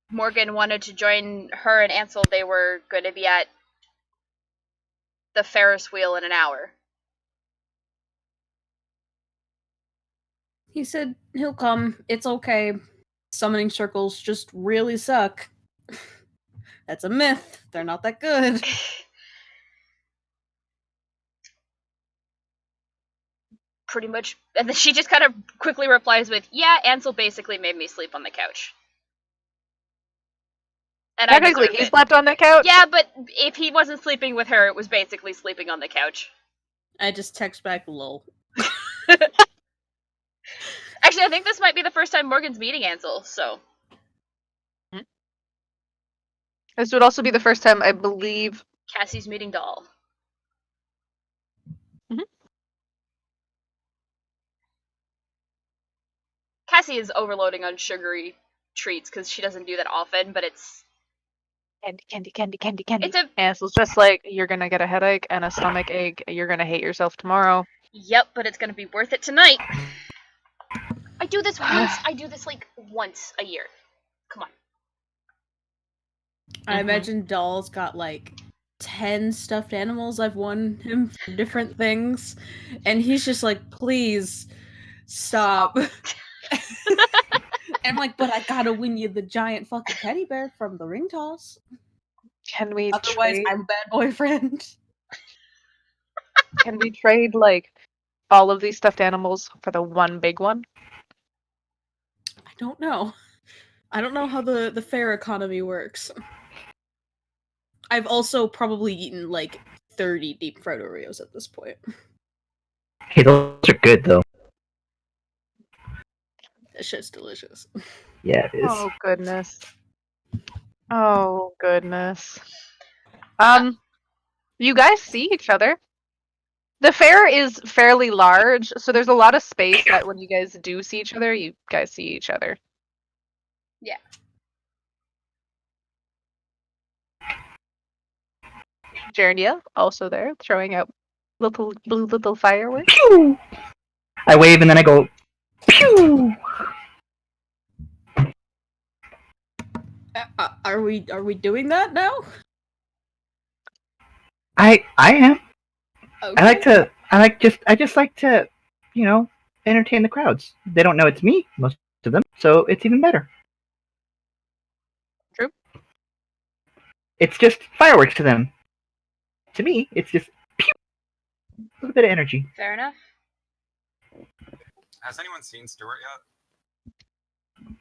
Morgan wanted to join her and Ansel, they were going to be at the Ferris wheel in an hour.
He said he'll come. It's okay. Summoning circles just really suck. That's a myth. They're not that good.
Pretty much. And then she just kind of quickly replies with, yeah, Ansel basically made me sleep on the couch. And I
Technically,
deserve
he
it.
slept on the couch.
Yeah, but if he wasn't sleeping with her, it was basically sleeping on the couch.
I just text back lol.
Actually, I think this might be the first time Morgan's meeting Ansel, so.
This would also be the first time, I believe.
Cassie's meeting Doll.
Mhm.
Cassie is overloading on sugary treats because she doesn't do that often, but it's
Candy.
it's a
And so it's just like, you're gonna get a headache and a stomach ache. You're gonna hate yourself tomorrow.
yep, but it's gonna be worth it tonight. I do this like once a year. Come on.
I
Mhm.
imagine Doll's got like 10 stuffed animals I've won him for different things, and he's just like, please stop. I'm like, but I gotta win you the giant fucking teddy bear from the ring toss.
Can we
Otherwise,
trade?
I'm a bad boyfriend.
Can we trade like all of these stuffed animals for the one big one?
I don't know. I don't know how the fair economy works. I've also probably eaten like 30 deep fried Oreos at this point.
Hey, those are good though.
That shit's delicious.
Yeah, it is.
Oh goodness. Oh goodness. You guys see each other. The fair is fairly large, so there's a lot of space that when you guys do see each other, you guys see each other.
Yeah.
Jernia also there, throwing out little fireworks.
Pew! I wave and then I go, pew!
Are we doing that now?
I am.
Okay.
I just like to, you know, entertain the crowds. They don't know it's me, most of them, so it's even better.
True.
It's just fireworks to them. To me, it's just pew! A little bit of energy.
Fair enough.
Has anyone seen Stuart yet?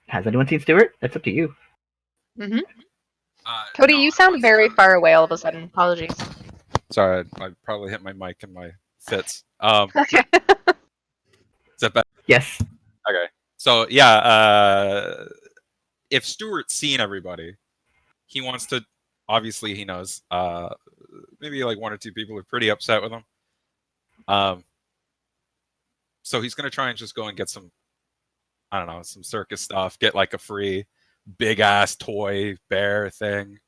Has anyone seen Stuart? That's up to you.
Cody,
No,
you
I
sound
was,
very far away all of a sudden. Apologies.
Sorry, I probably hit my mic in my fits.
Okay.
Is that better?
Yes.
Okay. So yeah, if Stuart's seen everybody, he wants to. Obviously, he knows. Maybe like one or two people are pretty upset with him. So he's gonna try and just go and get some, I don't know, some circus stuff. Get like a free big ass toy bear thing,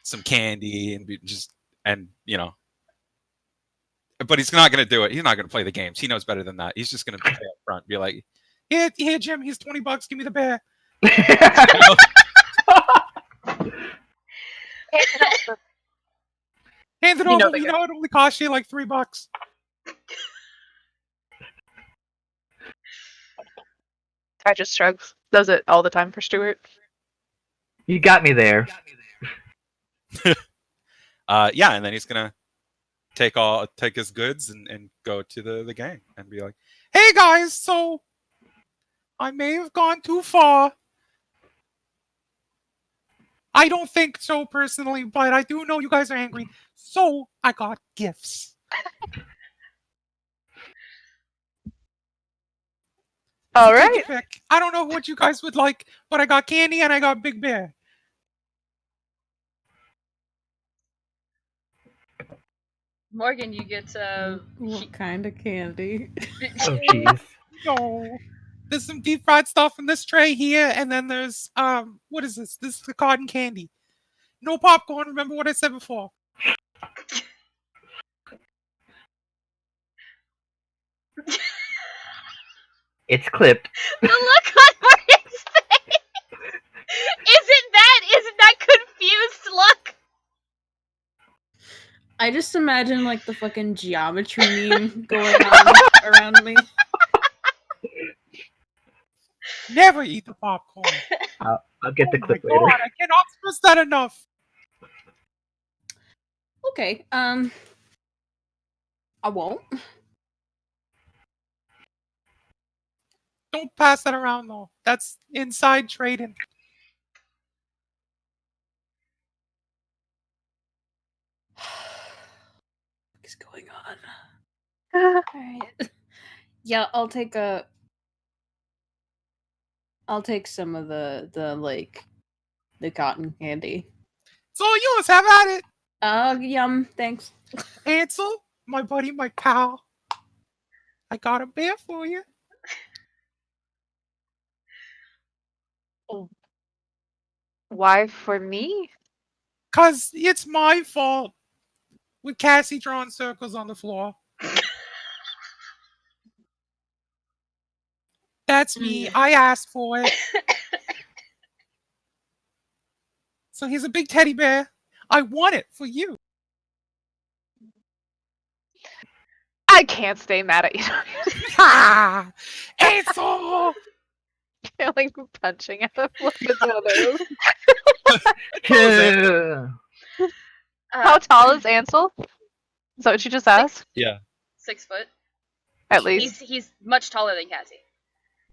some candy, and you know. But he's not gonna do it. He's not gonna play the games. He knows better than that. He's just gonna pay up front, be like,
Here, Jim. Here's $20. Give me the bear. Hand it
You know
over.
they
You
get-
know it only cost you like $3.
I just shrugs. Does it all the time for Stuart.
You got me there.
yeah, and then he's gonna take his goods and go to the gang and be like,
Hey guys, so I may have gone too far. I don't think so personally, but I do know you guys are angry. So I got gifts.
All
Take
right.
your pick. I don't know what you guys would like, but I got candy and I got Big Bear.
Morgan, you get
What kind of candy?
Oh jeez.
No. There's some deep fried stuff in this tray here, and then there's what is this? This is the cotton candy. No popcorn, remember what I said before.
It's clipped.
the look on Morgan's face. Isn't that confused look?
I just imagine like the fucking geometry meme going on around me.
Never eat the popcorn.
I'll get the
Oh my
clip later.
god, I cannot stress that enough.
Okay, I won't.
Don't pass that around though. That's inside trading.
is going on? Alright. Yeah, I'll take some of the cotton candy.
It's all yours. Have at it.
Yum, thanks.
Ansel, my buddy, my pal. I got a bear for you.
Why for me?
'Cause it's my fault. With Cassie drawing circles on the floor. That's me. I asked for it. So here's a big teddy bear. I want it for you.
I can't stay mad at you.
Ha! Ansel!
You're like punching at him with one of those.
Yeah.
How tall is Ansel? Is that what you just asked?
Yeah.
6 foot.
At least.
He's much taller than Cassie.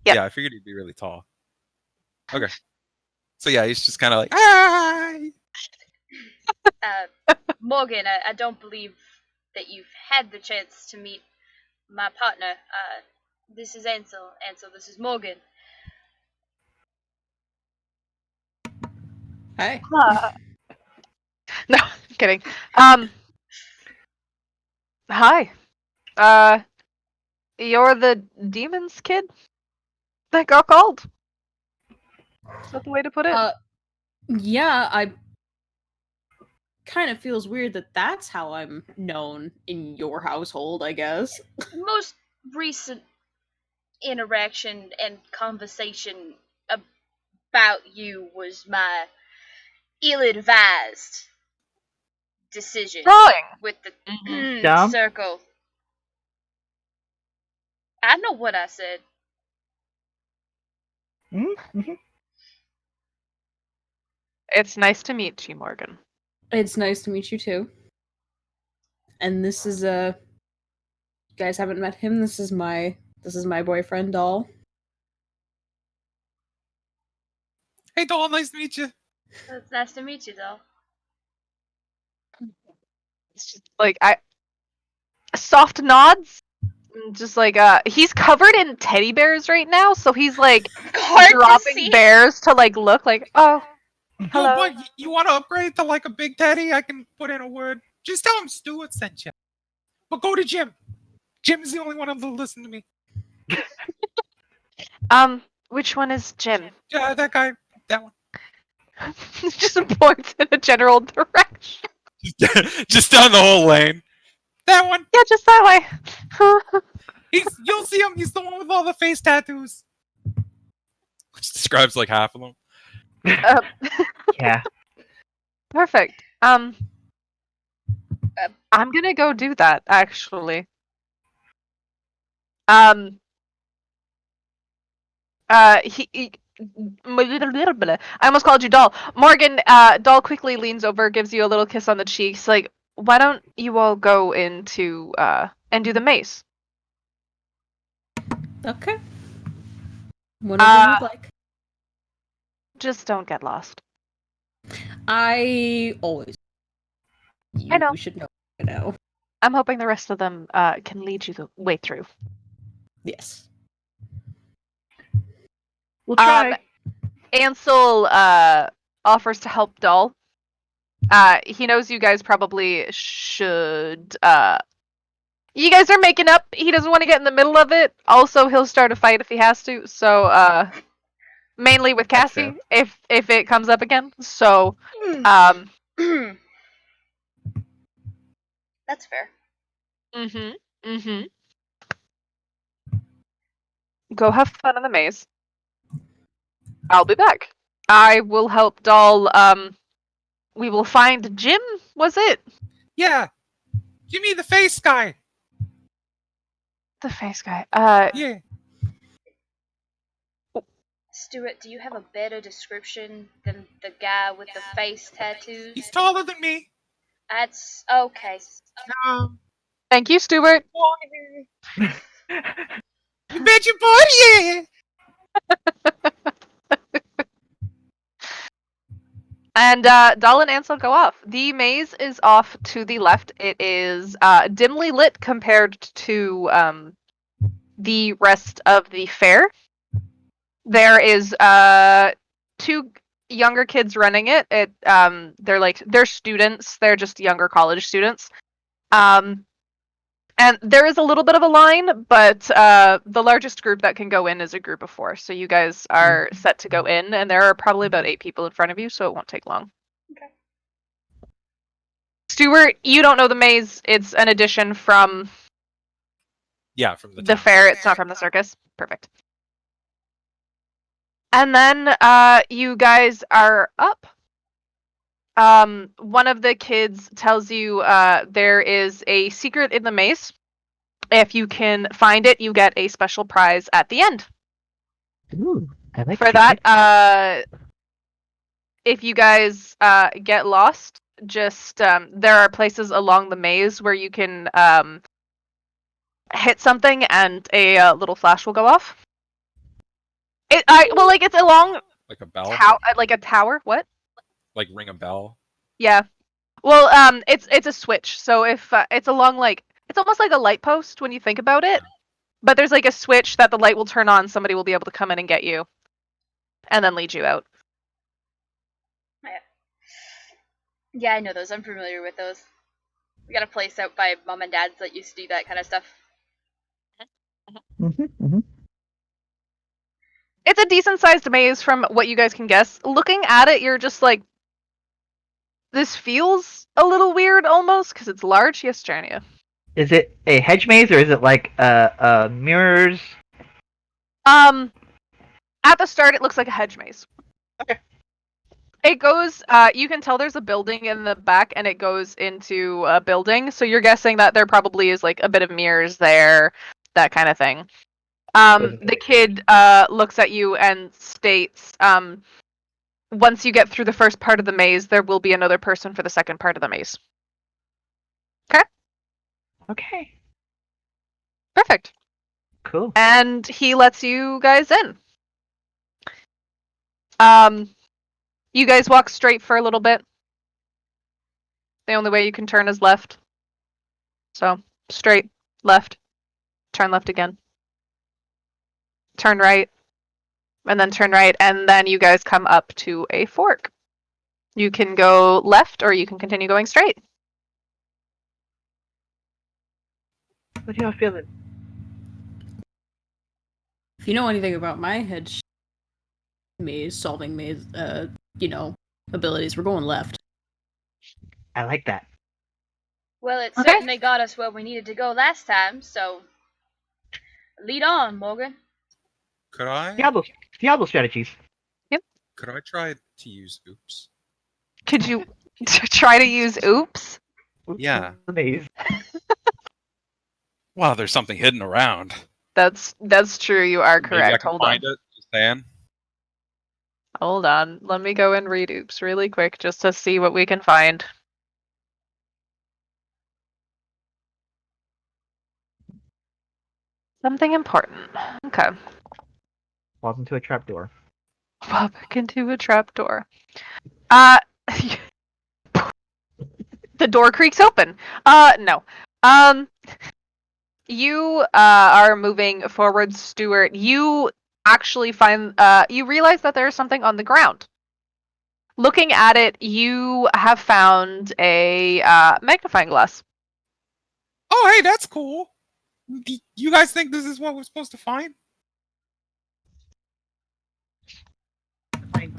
Yep.
Yeah, I figured he'd be really tall. Okay. So yeah, he's just kind of like,
Hi!
Morgan, I don't believe that you've had the chance to meet my partner. This is Ansel. Ansel, this is Morgan.
Hey.
No, I'm kidding. Hi. You're the demon's kid that got called. Is that the way to put it?
Yeah, I kind of feels weird that that's how I'm known in your household, I guess.
Most recent interaction and conversation about you was my ill-advised decision
Drawing.
with the
Dumb.
circle. I know what I said.
Mm-hmm.
It's nice to meet you, Morgan.
It's nice to meet you too. And this is you guys haven't met him. This is my boyfriend, Doll.
Hey, doll, nice to meet you.
It's nice to meet you, though.
It's just like soft nods. Just like he's covered in teddy bears right now, so he's like
Hard to
dropping
see.
bears to like look like, oh, hello.
Yo, boy, you want to upgrade to like a big teddy? I can put in a word. Just tell him Stuart sent you. But go to Jim. Jim is the only one that'll listen to me.
Which one is Jim?
That guy. That one.
Just points in a general direction.
just down the whole lane.
That one.
Yeah, just that way.
You'll see him. He's the one with all the face tattoos.
Which describes like half of them.
Yeah.
Perfect. I'm gonna go do that, actually. I almost called you Doll. Morgan, Doll quickly leans over, gives you a little kiss on the cheeks, like, why don't you all go into, and do the maze?
Okay. Whatever you'd like.
Just don't get lost.
I always.
I know.
You should know. You know.
I'm hoping the rest of them, can lead you the way through.
Yes.
We'll try.
Ansel, offers to help Doll. He knows you guys probably should, you guys are making up. He doesn't want to get in the middle of it. Also, he'll start a fight if he has to. So, mainly with
That's
Cassie, if it comes up again. So,
That's fair.
Go have fun in the maze. I'll be back. I will help Doll. We will find Jim. Was it
Yeah. Give me the face guy.
the face guy?
Yeah.
Stuart, do you have a better description than the guy with the face tattoos?
He's taller than me.
That's okay.
Thank you, Stuart.
You bet your butt, yeah.
And Dahl and Ansel go off. The maze is off to the left. It is dimly lit compared to the rest of the fair. There is two younger kids running it. They're students. They're just younger college students. And there is a little bit of a line, but the largest group that can go in is a group of 4. So you guys are set to go in, and there are probably about 8 people in front of you, so it won't take long.
Okay.
Stuart, you don't know the maze. It's an addition from
Yeah, from the
the
town.
fair. It's not from the circus. Perfect. And then you guys are up. One of the kids tells you there is a secret in the maze. If you can find it, you get a special prize at the end.
Ooh, I like
For that, if you guys get lost, just there are places along the maze where you can hit something and a little flash will go off. It's along
Like a bell?
like a tower. What?
Like ring a bell?
Yeah. Well, it's a switch. So if it's along it's almost like a light post when you think about it. But there's like a switch that the light will turn on. Somebody will be able to come in and get you, and then lead you out.
Yeah, I know those. I'm familiar with those. We got a place out by mom and dad's that used to do that kind of stuff.
It's a decent sized maze from what you guys can guess. Looking at it, you're just like, this feels a little weird almost because it's large. Yes, Jarnia.
Is it a hedge maze or is it like mirrors?
At the start, it looks like a hedge maze.
Okay.
It goes. You can tell there's a building in the back, and it goes into a building. So you're guessing that there probably is like a bit of mirrors there, that kind of thing. The kid looks at you and states, once you get through the first part of the maze, there will be another person for the second part of the maze.
Okay.
Perfect.
Cool.
And he lets you guys in. You guys walk straight for a little bit. The only way you can turn is left. So, straight, left, turn left again. Turn right, and then turn right, and then you guys come up to a fork. You can go left, or you can continue going straight.
What do y'all feeling?
If you know anything about my hedge solving maze, abilities, we're going left.
I like that.
Well, it
Okay.
certainly got us where we needed to go last time, so lead on, Morgan.
Could I?
Diablo strategies.
Could I try to use oops?
Could you try to use oops?
Yeah.
The maze.
Wow, there's something hidden around.
That's true. You are
Maybe I
correct.
can
Hold on.
find it. Just saying.
Hold on. Let me go and read oops really quick just to see what we can find. Something important. Okay.
Falls into a trapdoor.
Fall back into a trapdoor. The door creaks open. No. You are moving forward, Stuart. You actually find you realize that there is something on the ground. Looking at it, you have found a magnifying glass.
Oh, hey, that's cool. You guys think this is what we're supposed to find?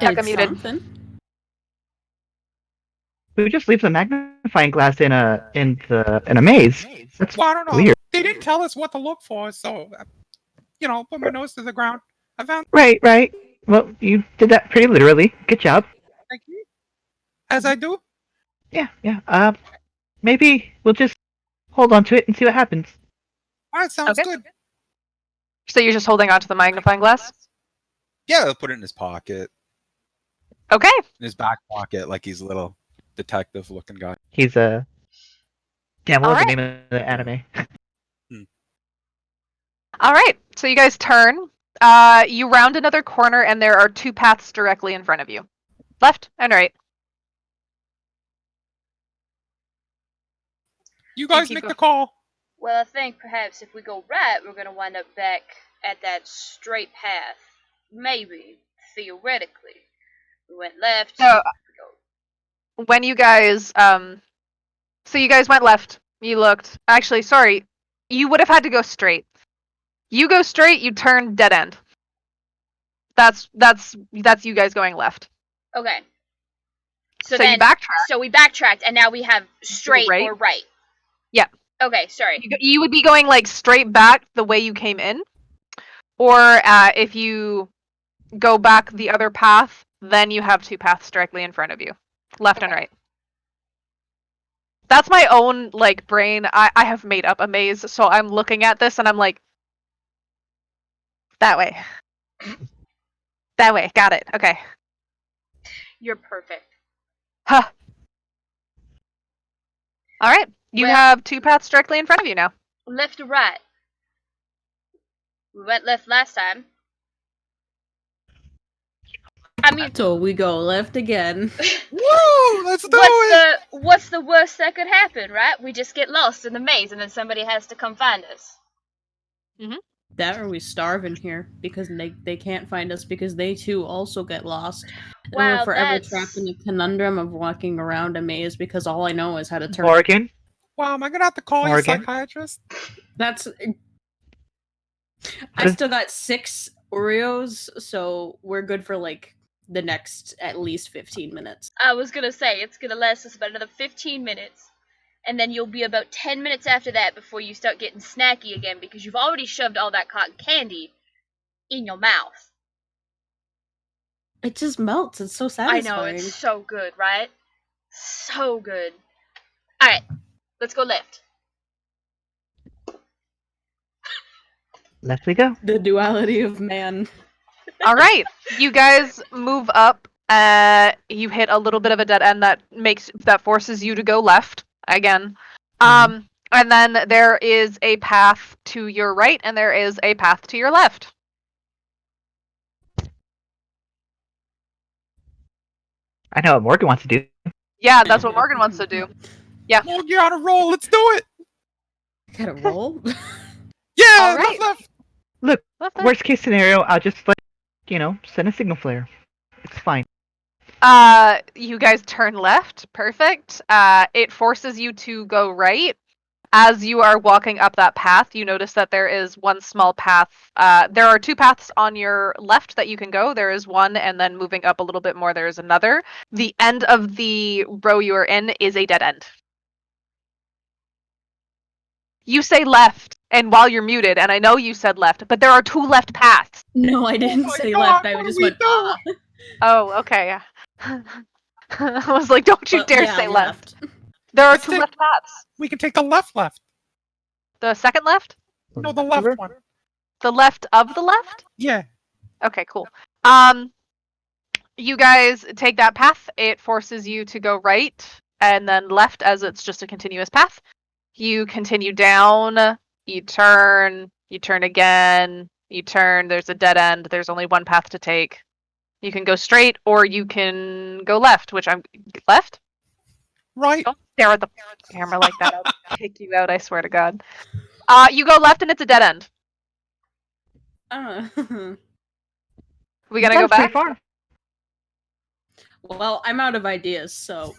Taka
It's
muted.
something.
Who just leaves a magnifying glass in a maze? That's
Well, I don't know.
weird.
They didn't tell us what to look for, so put my nose to the ground. I found.
Right. Well, you did that pretty literally. Good job.
Thank you. As I do.
Yeah. Maybe we'll just hold on to it and see what happens.
All right, sounds
Okay.
good.
So you're just holding on to the magnifying glass?
Yeah, he'll put it in his pocket.
Okay.
In his back pocket, like he's a little detective looking guy.
He's a. Damn, what was
Alright.
the name of the anime?
All right. So you guys turn. You round another corner, and there are 2 paths directly in front of you. Left and right.
You guys
keep
make
go-
the call.
Well, I think perhaps if we go right, we're gonna wind up back at that straight path. Maybe, theoretically. We went left.
So when you guys so you guys went left. You looked. Actually, sorry. You would have had to go straight. You go straight, you turn dead end. That's you guys going left.
Okay. So
So
then,
you backtrack.
so we backtracked, and now we have straight
right?
or right.
Yeah.
Okay, sorry.
You would be going like straight back the way you came in, or if you go back the other path, then you have two paths directly in front of you, left and
Okay.
right. That's my own like brain. I have made up a maze, so I'm looking at this and I'm like, that way, that way, got it. Okay.
You're perfect.
Huh. All right. You
Well-
have two paths directly in front of you now.
Left or right? We went left last time. I mean,
So we go left again.
Woo! Let's do it.
what's the worst that could happen, right? We just get lost in the maze, and then somebody has to come find us.
That or we starve in here because they can't find us because they too also get lost. And
Wow,
we're forever
that's-
trapped in the conundrum of walking around a maze because all I know is how to turn.
Morgan,
Wow, am I gonna have to call you
Morgan?
psychiatrist?
That's. I
Does-
still got 6 Oreos, so we're good for like the next at least 15 minutes.
I was gonna say, it's gonna last us about another 15 minutes, and then you'll be about 10 minutes after that before you start getting snacky again because you've already shoved all that cotton candy in your mouth.
It just melts. It's so
I
satisfying.
know, it's so good, right? So good. Alright, let's go left.
left we go.
The duality of man.
All right. You guys move up. You hit a little bit of a dead end that forces you to go left again. And then there is a path to your right, and there is a path to your left.
I know what Morgan wants to do.
Yeah, that's what Morgan wants to do.
Morgan, you're on a roll. Let's do it.
Gotta roll.
Yeah,
All right.
left.
Left, left.
Worst case scenario, I'll just send a signal flare. It's fine.
You guys turn left. Perfect. It forces you to go right. As you are walking up that path, you notice that there is one small path. There are two paths on your left that you can go. There is one, and then moving up a little bit more, there is another. The end of the row you are in is a dead end. You say left, and while you're muted, and I know you said left, but there are two left paths.
No, I didn't
my
say
God,
left. I
what
just
do we
went.
do?
Ah.
Oh, okay. I was like, don't you
But
dare
yeah,
say left. There are
Let's
two
take-
left paths.
We can take the left.
The second left?
No, the left one.
The left of the left?
Yeah.
Okay, cool. You guys take that path. It forces you to go right and then left as it's just a continuous path. You continue down, you turn again, you turn, there's a dead end, there's only one path to take. You can go straight or you can go left, which I'm left?
Right.
Don't stare at the camera like that. I'll kick you out, I swear to God. You go left and it's a dead end. We gonna go
Sounds pretty
back?
far.
Well, I'm out of ideas, so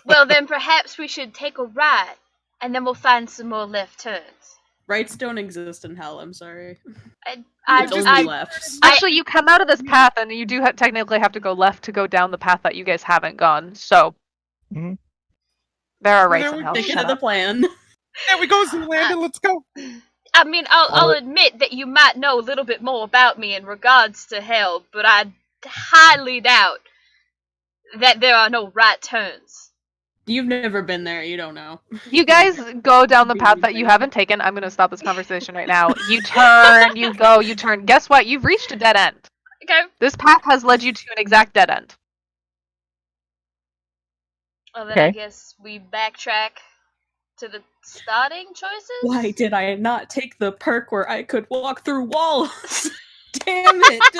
Well, then perhaps we should take a right, and then we'll find some more left turns.
rights don't exist in hell. I'm sorry.
I
It's
just,
only
I,
lefts.
Actually, you come out of this path and you do technically have to go left to go down the path that you guys haven't gone. So
Mhm.
there are
Well,
rights
there
in
we
hell.
go.
Thinking
Shut
of the
up.
plan.
There we go, Zoolander. Let's go.
I mean, I'll admit that you might know a little bit more about me in regards to hell, but I highly doubt that there are no right turns.
You've never been there. You don't know.
You guys go down the path that you haven't taken. I'm gonna stop this conversation right now. You turn, you go, you turn. Guess what? You've reached a dead end.
Okay.
This path has led you to an exact dead end.
Well, then I
Okay.
guess we backtrack to the starting choices?
Why did I not take the perk where I could walk through walls? Damn it!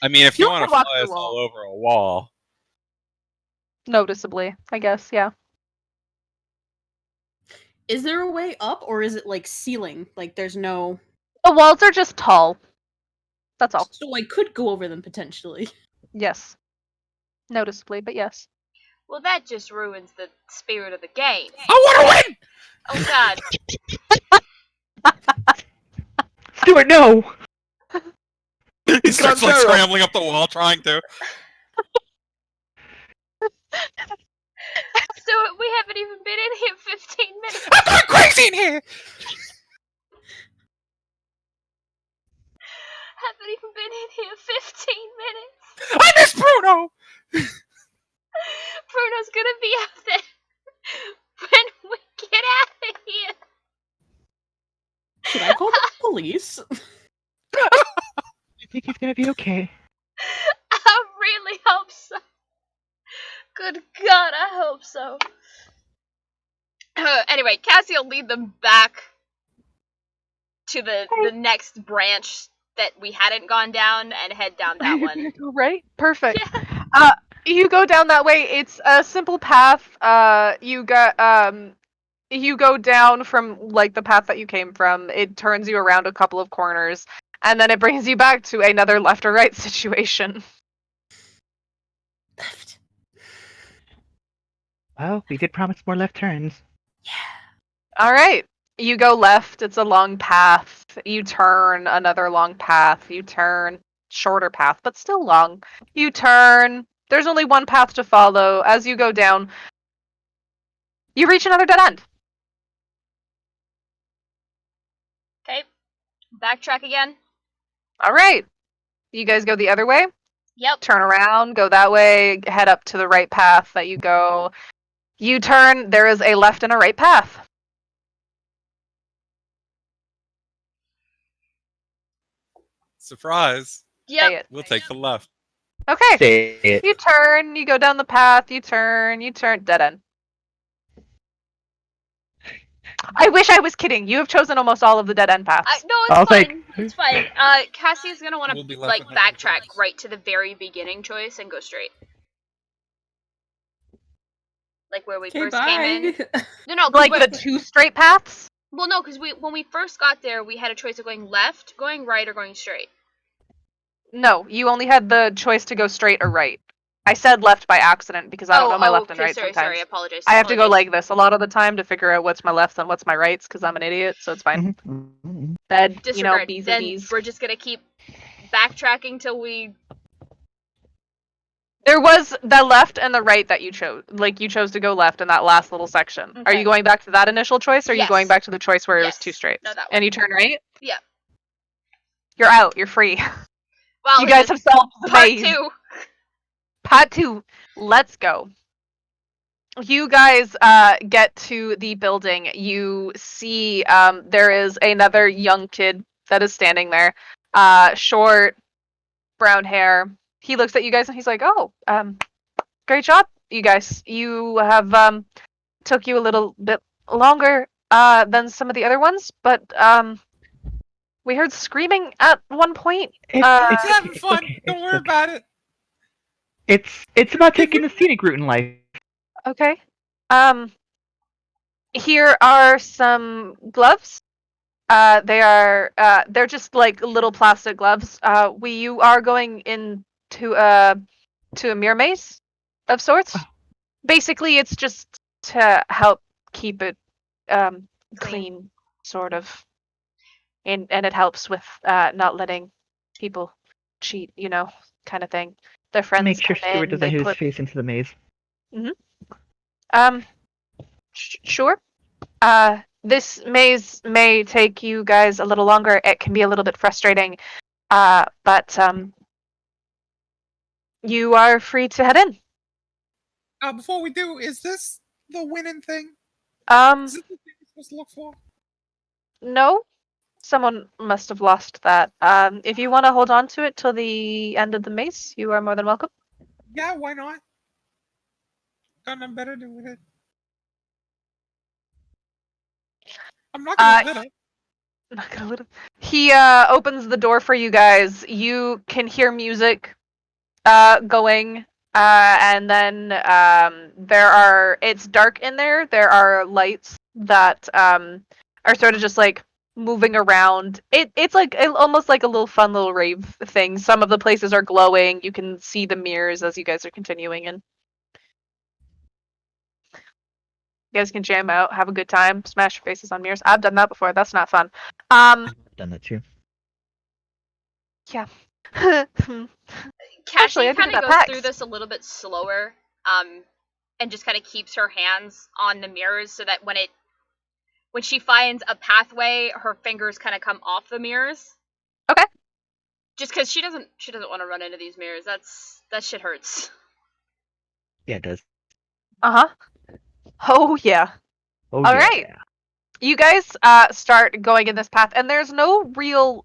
I mean, if you
You
want to
can walk
fly
through
us
a
all over a wall,
Noticeably, I guess. Yeah.
Is there a way up, or is it like ceiling? Like there's no.
The walls are just tall. That's all.
So I could go over them potentially.
Yes. Noticeably, but yes.
Well, that just ruins the spirit of the game.
I want to win.
Oh god.
Stuart, no!
He starts like
Sarah.
scrambling up the wall, trying to.
So we haven't even been in here 15 minutes.
I'm going crazy in here.
Haven't even been in here 15 minutes.
I miss Bruno.
Bruno's gonna be out there when we get out of here.
Should I call the police?
I think he's gonna be okay.
I really hope so. Good God, I hope so. Anyway, Cassie will lead them back to the next branch that we hadn't gone down and head down that one.
Right? Perfect. You go down that way. It's a simple path. You go down from like the path that you came from. It turns you around a couple of corners, and then it brings you back to another left or right situation.
Left.
Well, we did promise more left turns.
All right. You go left. It's a long path. You turn, another long path. You turn, shorter path, but still long. You turn. There's only one path to follow. As you go down, you reach another dead end.
Okay, backtrack again.
All right. You guys go the other way.
Yep.
Turn around, go that way, head up to the right path that you go. You turn, there is a left and a right path.
Surprise!
Say
Yep.
it.
We'll take the left.
Okay.
Say it.
You turn, you go down the path, you turn, dead end. I wish I was kidding. You have chosen almost all of the dead end paths.
No,
I'll
it's fine.
take-
It's fine. Cassie's gonna want
We'll be
to
left
like
behind.
backtrack right to the very beginning choice and go straight, like where we
Okay,
first came in.
bye.
No,
Like the two straight paths?
well, no, because when we first got there, we had a choice of going left, going right, or going straight.
No, you only had the choice to go straight or right. I said left by accident because I don't know my left and
okay,
right
sorry,
sometimes.
sorry, apologize.
I have to go
apologize.
like this a lot of the time to figure out what's my lefts and what's my rights because I'm an idiot, so it's fine.
Mhm.
Bed, you know,
Disregard.
bees
Then
and bees.
we're just gonna keep backtracking till we.
There was the left and the right that you chose. Like, you chose to go left in that last little section. Are
Okay.
you going back to that initial choice, or are you going
Yes.
back to the choice where it was
Yes.
two straights?
No, that
And
one.
you turn right?
Yeah.
You're out. You're free.
Well,
You guys have solved the
part
maze.
2.
Part 2. Let's go. You guys get to the building. You see there is another young kid that is standing there. Short, brown hair. He looks at you guys and he's like, "Oh, great job, you guys. You have took you a little bit longer than some of the other ones, but we heard screaming at one point.
It's having
okay,
fun.
okay,
Don't
it's
worry
okay.
about it.
It's about taking the scenic route in life.
Okay. Here are some gloves. They're just like little plastic gloves. You are going into to a mirror maze of sorts. Basically, it's just to help keep it clean, sort of, and it helps with not letting people cheat, you know, kind of thing. Their friends
Make sure
come
Stuart
in,
doesn't
they
hit his
put
face into the maze.
Sure. This maze may take you guys a little longer. It can be a little bit frustrating. But you are free to head in.
Before we do, is this the winning thing?
Um,
Is this the thing we're supposed to look for?
no. Someone must have lost that. If you want to hold on to it till the end of the maze, you are more than welcome.
Yeah, why not? Got nothing better to do with it. I'm not gonna let it.
I'm not gonna let him. He opens the door for you guys. You can hear music going And then it's dark in there. There are lights that are sort of just like moving around. It's like almost like a little fun little rave thing. Some of the places are glowing. You can see the mirrors as you guys are continuing in. You guys can jam out, have a good time, smash your faces on mirrors. I've done that before. That's not fun.
I've done that too.
Yeah.
Cassie
I think
kind of
that
goes
PAX.
through this a little bit slower, and just kind of keeps her hands on the mirrors so that when she finds a pathway, her fingers kind of come off the mirrors.
Okay.
Just because she doesn't want to run into these mirrors. That shit hurts.
Yeah, it does.
Uh-huh. Oh yeah.
Oh,
All
yeah.
right. You guys start going in this path, and there's no real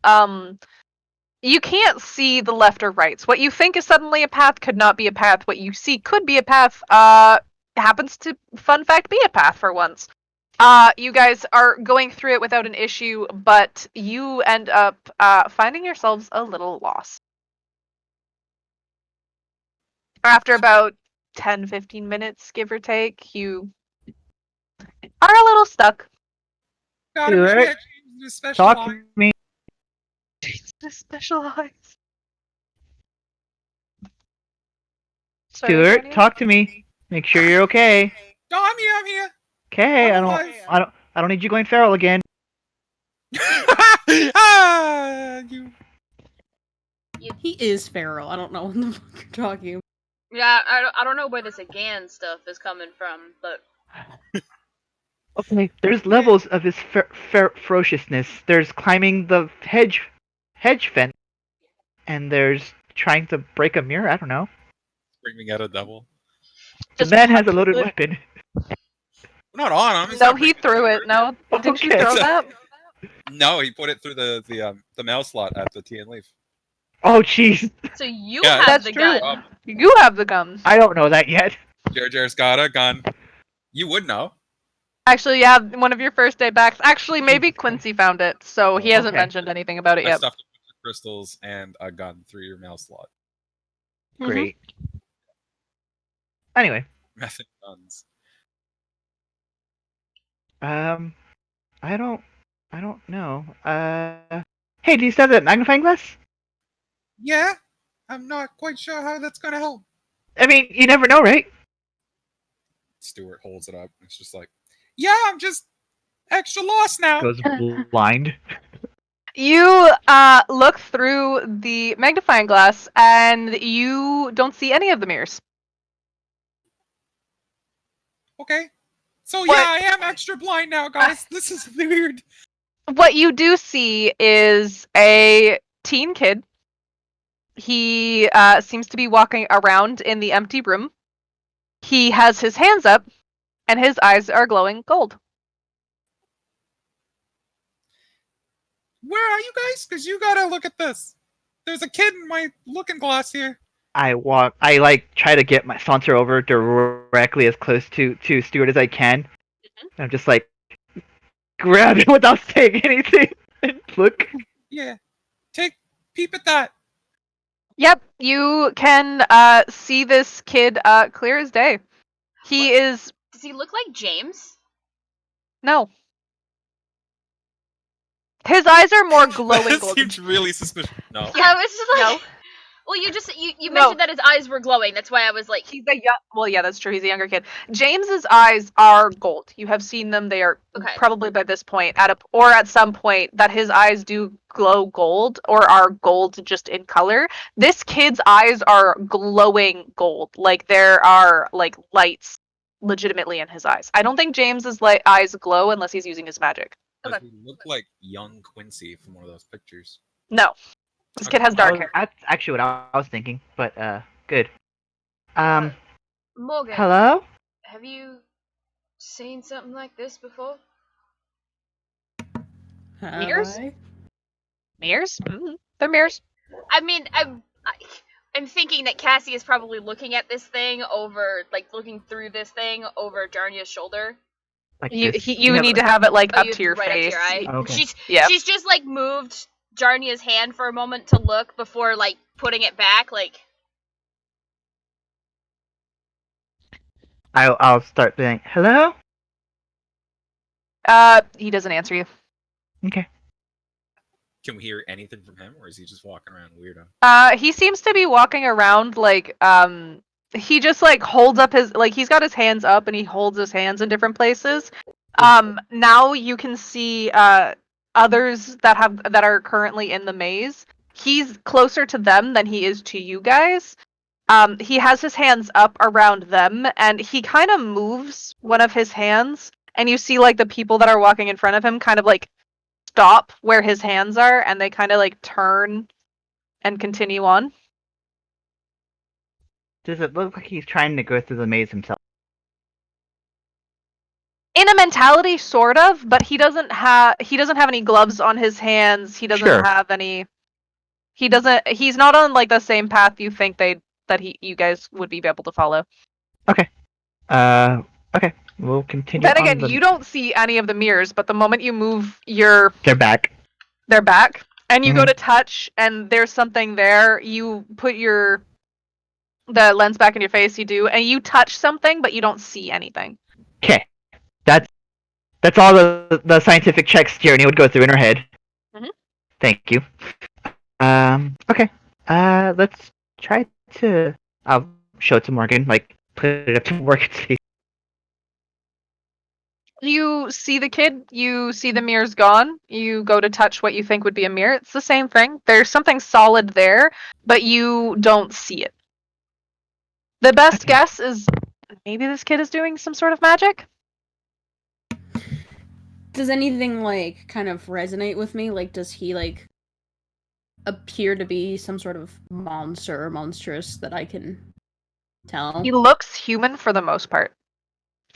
you can't see the left or rights. What you think is suddenly a path could not be a path. What you see could be a path happens to, fun fact, be a path for once. You guys are going through it without an issue, but you end up finding yourselves a little lost. After about 10-15 minutes, give or take, you are a little stuck.
Got him.
Stuart,
Change the special
Talk
line.
to me.
To specialize.
Stuart, talk to me. Make sure you're okay.
No, I'm here. I'm here.
Okay,
I'm alive.
I don't need you going feral again.
You.
He is feral. I don't know what the fuck you're talking about.
Yeah, I don't know where this again stuff is coming from, but
Okay, there's levels of his ferociousness. There's climbing the hedge fence, and there's trying to break a mirror. I don't know.
Screaming at a devil.
The
Just
man has a
punch
loaded
it.
weapon.
We're not on him. He's
No,
not
he
breaking
threw
the
it. No, didn't you
Okay.
throw that?
No, he put it through the mail slot at the Tea and Leaf.
Oh, jeez.
so you
Yeah,
have
That's
the
true.
gun.
You have the gun.
I don't know that yet.
Jer's got a gun. You would know.
Actually, yeah, one of your first day backs. Actually, maybe Quincy found it, so he hasn't
Okay.
mentioned anything about it
I
yet.
stuffed a bunch of crystals and a gun through your mail slot.
Mhm.
Great. Anyway,
Method guns.
I don't know. Hey, do you still have that magnifying glass?
Yeah. I'm not quite sure how that's gonna help.
I mean, you never know, right?
Stuart holds it up. It's just like,
Yeah, I'm just extra lost now.
Goes blind.
You look through the magnifying glass, and you don't see any of the mirrors.
Okay. So
What?
yeah, I am extra blind now, guys. This is weird.
What you do see is a teen kid. He seems to be walking around in the empty room. He has his hands up, and his eyes are glowing gold.
Where are you guys? Because you gotta look at this. There's a kid in my looking glass here.
I try to get my saunter over directly as close to Stuart as I can. And I'm just like, grab it without saying anything. And look.
Yeah. Take peep at that.
Yep, you can see this kid clear as day. He is
Does he look like James?
no. His eyes are more glowing
that
golden.
seems really suspicious. No.
Yeah, I was just like,
No.
well, you
No.
mentioned that his eyes were glowing. That's why I was like,
He's a young. Well, yeah, that's true. He's a younger kid. James's eyes are gold. You have seen them. They are
Okay.
probably by this point at some point that his eyes do glow gold or are gold just in color. This kid's eyes are glowing gold. Like there are like lights legitimately in his eyes. I don't think James's eyes glow unless he's using his magic.
Does he look like young Quincy from one of those pictures?
No, this kid has dark hair.
That's actually what I was thinking, but good.
Morgan,
Hello?
have you seen something like this before?
Mirrors?
Hi.
Mirrors? They're mirrors.
I mean, I'm thinking that Cassie is probably looking at this thing over, like, looking through this thing over Darnia's shoulder.
Like
You
this.
you need to have it like
Oh,
up
you-
to your
right
face.
up to your eye.
Okay.
Yeah.
She's just, like, moved Jarnia's hand for a moment to look before, like, putting it back, like...
I'll start being hello.
He doesn't answer you.
Okay.
Can we hear anything from him, or is he just walking around weirdo?
He seems to be walking around like he just like holds up his like he's got his hands up and he holds his hands in different places. Now you can see others that are currently in the maze. He's closer to them than he is to you guys. He has his hands up around them and he kind of moves one of his hands and you see like the people that are walking in front of him kind of like stop where his hands are and they kind of like turn and continue on.
Does it look like he's trying to go through the maze himself?
In a mentality, sort of, but he doesn't have any gloves on his hands. He doesn't
Sure.
have any. He doesn't. He's not on like the same path you think you guys would be able to follow.
Okay. We'll continue.
Then
on
again,
the...
you don't see any of the mirrors, but the moment you move your
They're back.
their back and you go
Mhm.
to touch and there's something there, you put the lens back in your face. You do, and you touch something, but you don't see anything.
Okay. That's all the scientific checks Journey would go through in her head.
Mhm.
Thank you. Okay. Let's try to. I'll show it to Morgan. Like, put it up to Morgan's face.
You see the kid, you see the mirror's gone, you go to touch what you think would be a mirror. It's the same thing. There's something solid there, but you don't see it. The best
Okay.
guess is maybe this kid is doing some sort of magic?
Does anything like kind of resonate with me? Like, does he like appear to be some sort of monster or monstrous that I can tell?
He looks human for the most part.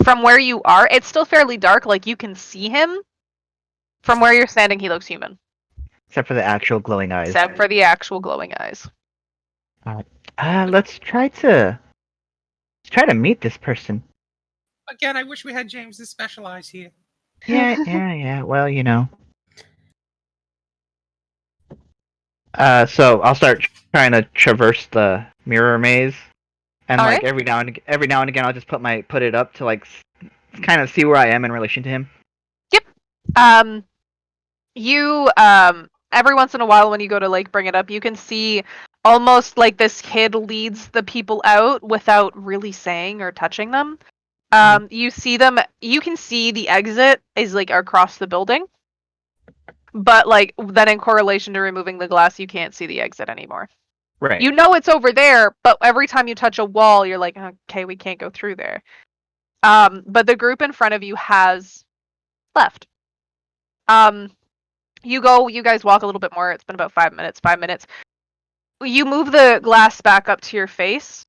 From where you are, it's still fairly dark, like you can see him. From where you're standing, he looks human.
Except for the actual glowing eyes.
Except for the actual glowing eyes.
Let's try to meet this person.
Again, I wish we had James to specialize here.
Yeah. Well, you know. So I'll start trying to traverse the mirror maze, and
All
like
right.
every now and again, I'll just put it up to like kind of see where I am in relation to him.
You every once in a while when you go to like bring it up, you can see almost like this kid leads the people out without really saying or touching them. You see them, you can see the exit is like across the building. But like then in correlation to removing the glass, you can't see the exit anymore.
Right.
You know it's over there, but every time you touch a wall, you're like, okay, we can't go through there. But the group in front of you has left. You guys walk a little bit more. It's been about 5 minutes. You move the glass back up to your face.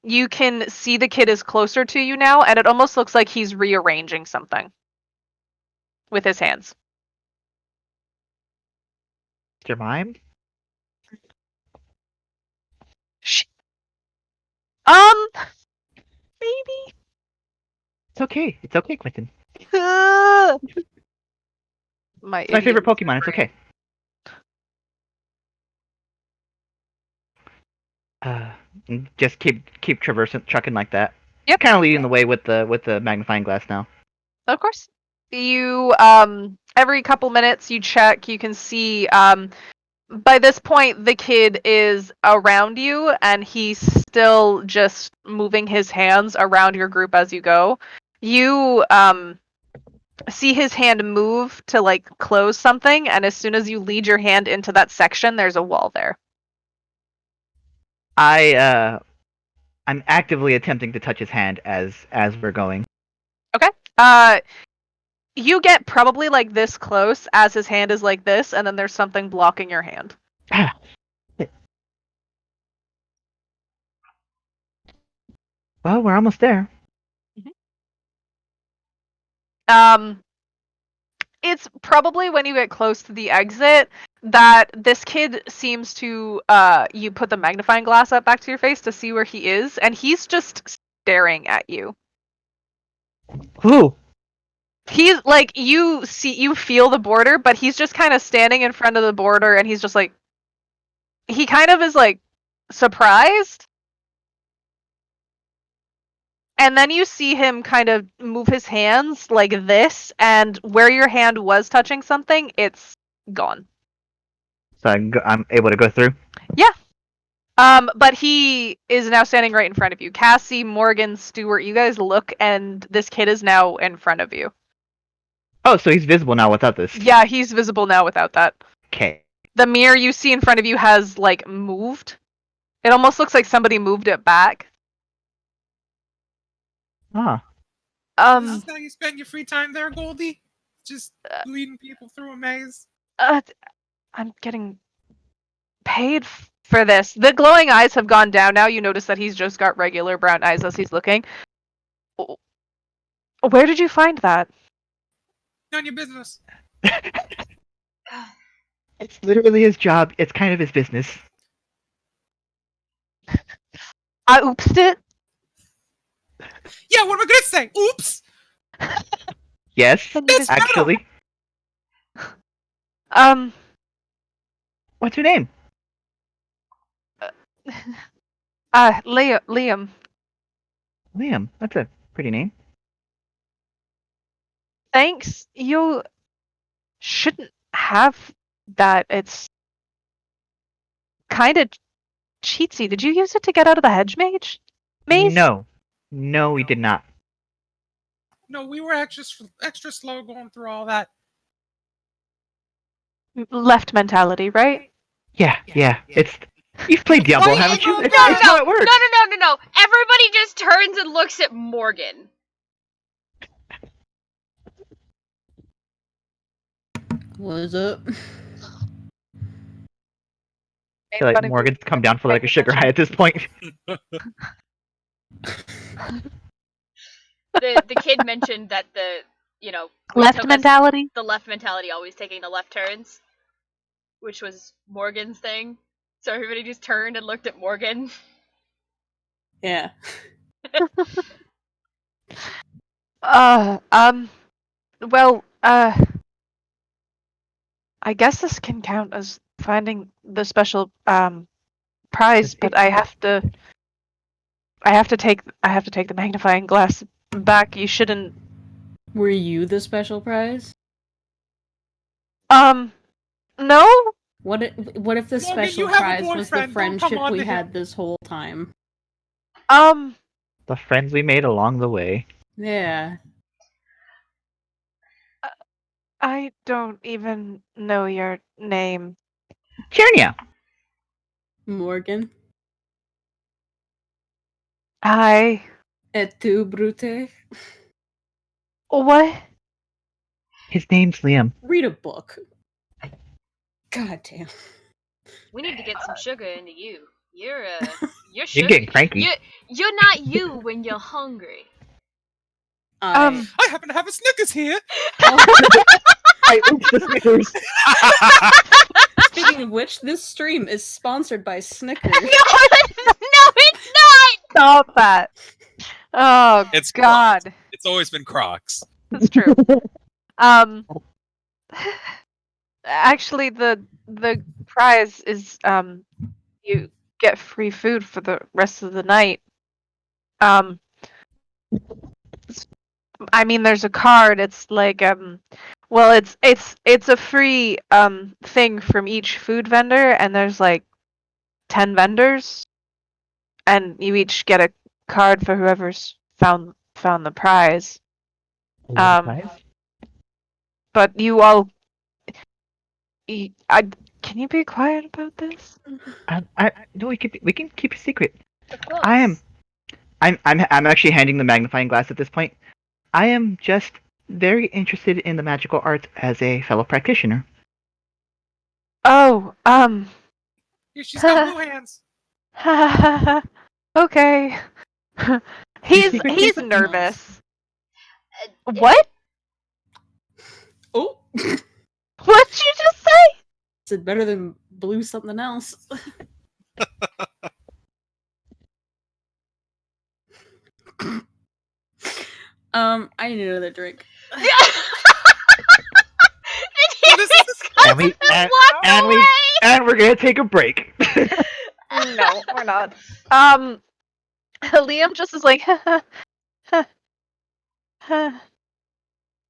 You can see the kid is closer to you now, and it almost looks like he's rearranging something with his hands.
Mr. Mime?
Maybe.
It's okay, Quentin.
My
It's my favorite Pokemon. It's okay. Just keep traversing, chucking like that.
Yep.
Kind of leading the way with the magnifying glass now.
Of course. You every couple minutes you check, you can see by this point the kid is around you and he's still just moving his hands around your group as you go. You see his hand move to like close something, and as soon as you lead your hand into that section, there's a wall there.
I'm actively attempting to touch his hand as we're going.
You get probably like this close as his hand is like this, and then there's something blocking your hand.
Well, we're almost there.
It's probably when you get close to the exit that this kid seems to you put the magnifying glass up back to your face to see where he is, and he's just staring at you.
Who?
He's like you feel the border, but he's just kind of standing in front of the border, and he's just like he kind of is like surprised. and then you see him kind of move his hands like this, and where your hand was touching something, it's gone.
So I'm able to go through.
But he is now standing right in front of you. Cassie, Morgan, Stuart, you guys look, and this kid is now in front of you.
Oh, so he's visible now without this.
Yeah, he's visible now without that.
Okay.
The mirror you see in front of you has, like, moved. It almost looks like somebody moved it back.
Ah.
This is how you spend your free time there, Goldie? Just leading people through a maze?
I'm getting paid for this. The glowing eyes have gone down now. You notice that he's just got regular brown eyes as he's looking. Where did you find that?
None of your business.
It's literally his job. It's kind of his business.
I oopsed it.
Yeah, what am I gonna say? Oops!
Yes,
Then you just-
actually. What's your name?
Liam.
Liam. That's a pretty name.
Thanks. You shouldn't have that. It's kind of cheatsy. Did you use it to get out of the hedge maze?
No, we did not.
No, we were extra slow going through all that.
Left mentality, right?
Yeah. It's you've played Diablo, haven't you?
No,
It's
no,
how it works.
no. Everybody just turns and looks at Morgan.
What's up?
I feel like Morgan's come down for like a sugar high at this point.
The kid mentioned that we
Left
took us-
mentality?
the left mentality, always taking the left turns, which was Morgan's thing. So everybody just turned and looked at Morgan.
Yeah.
Well, I guess this can count as finding the special prize, but I have to take the magnifying glass back. You shouldn't.
Were you the special prize?
No.
What if the
Morgan,
special
you have a
prize was the
boyfriend. Don't come
friendship
on
we
to him.
had this whole time?
The friends we made along the way.
Yeah.
I don't even know your name.
Chernia.
Morgan.
Hi.
Et tu, Brute?
What?
His name's Liam.
Read a book. God damn.
We need to get some sugar into you. You're
You're
sugar.
getting cranky.
You're not you when you're hungry.
I happen to have a Snickers here.
I oops the Snickers.
Speaking of which, this stream is sponsored by Snickers.
No, it's not.
Stop that. Oh
It's
God.
It's always been Crocs.
That's true. Actually, the prize is you get free food for the rest of the night. I mean, there's a card. It's like well, it's a free thing from each food vendor, and there's like 10 vendors, and you each get a card for whoever's found the prize. But you all, can you be quiet about this?
No, we can keep a secret.
Of course.
I'm actually handing the magnifying glass at this point. I am just very interested in the magical arts as a fellow practitioner.
Oh,
Here, she's got blue hands.
okay. he's
secret
he's
secret?
nervous. What?
Oh!
What'd you just say?
Is it better than blue something else? I need another drink.
And we're gonna take a break.
No, we're not. Liam just is like,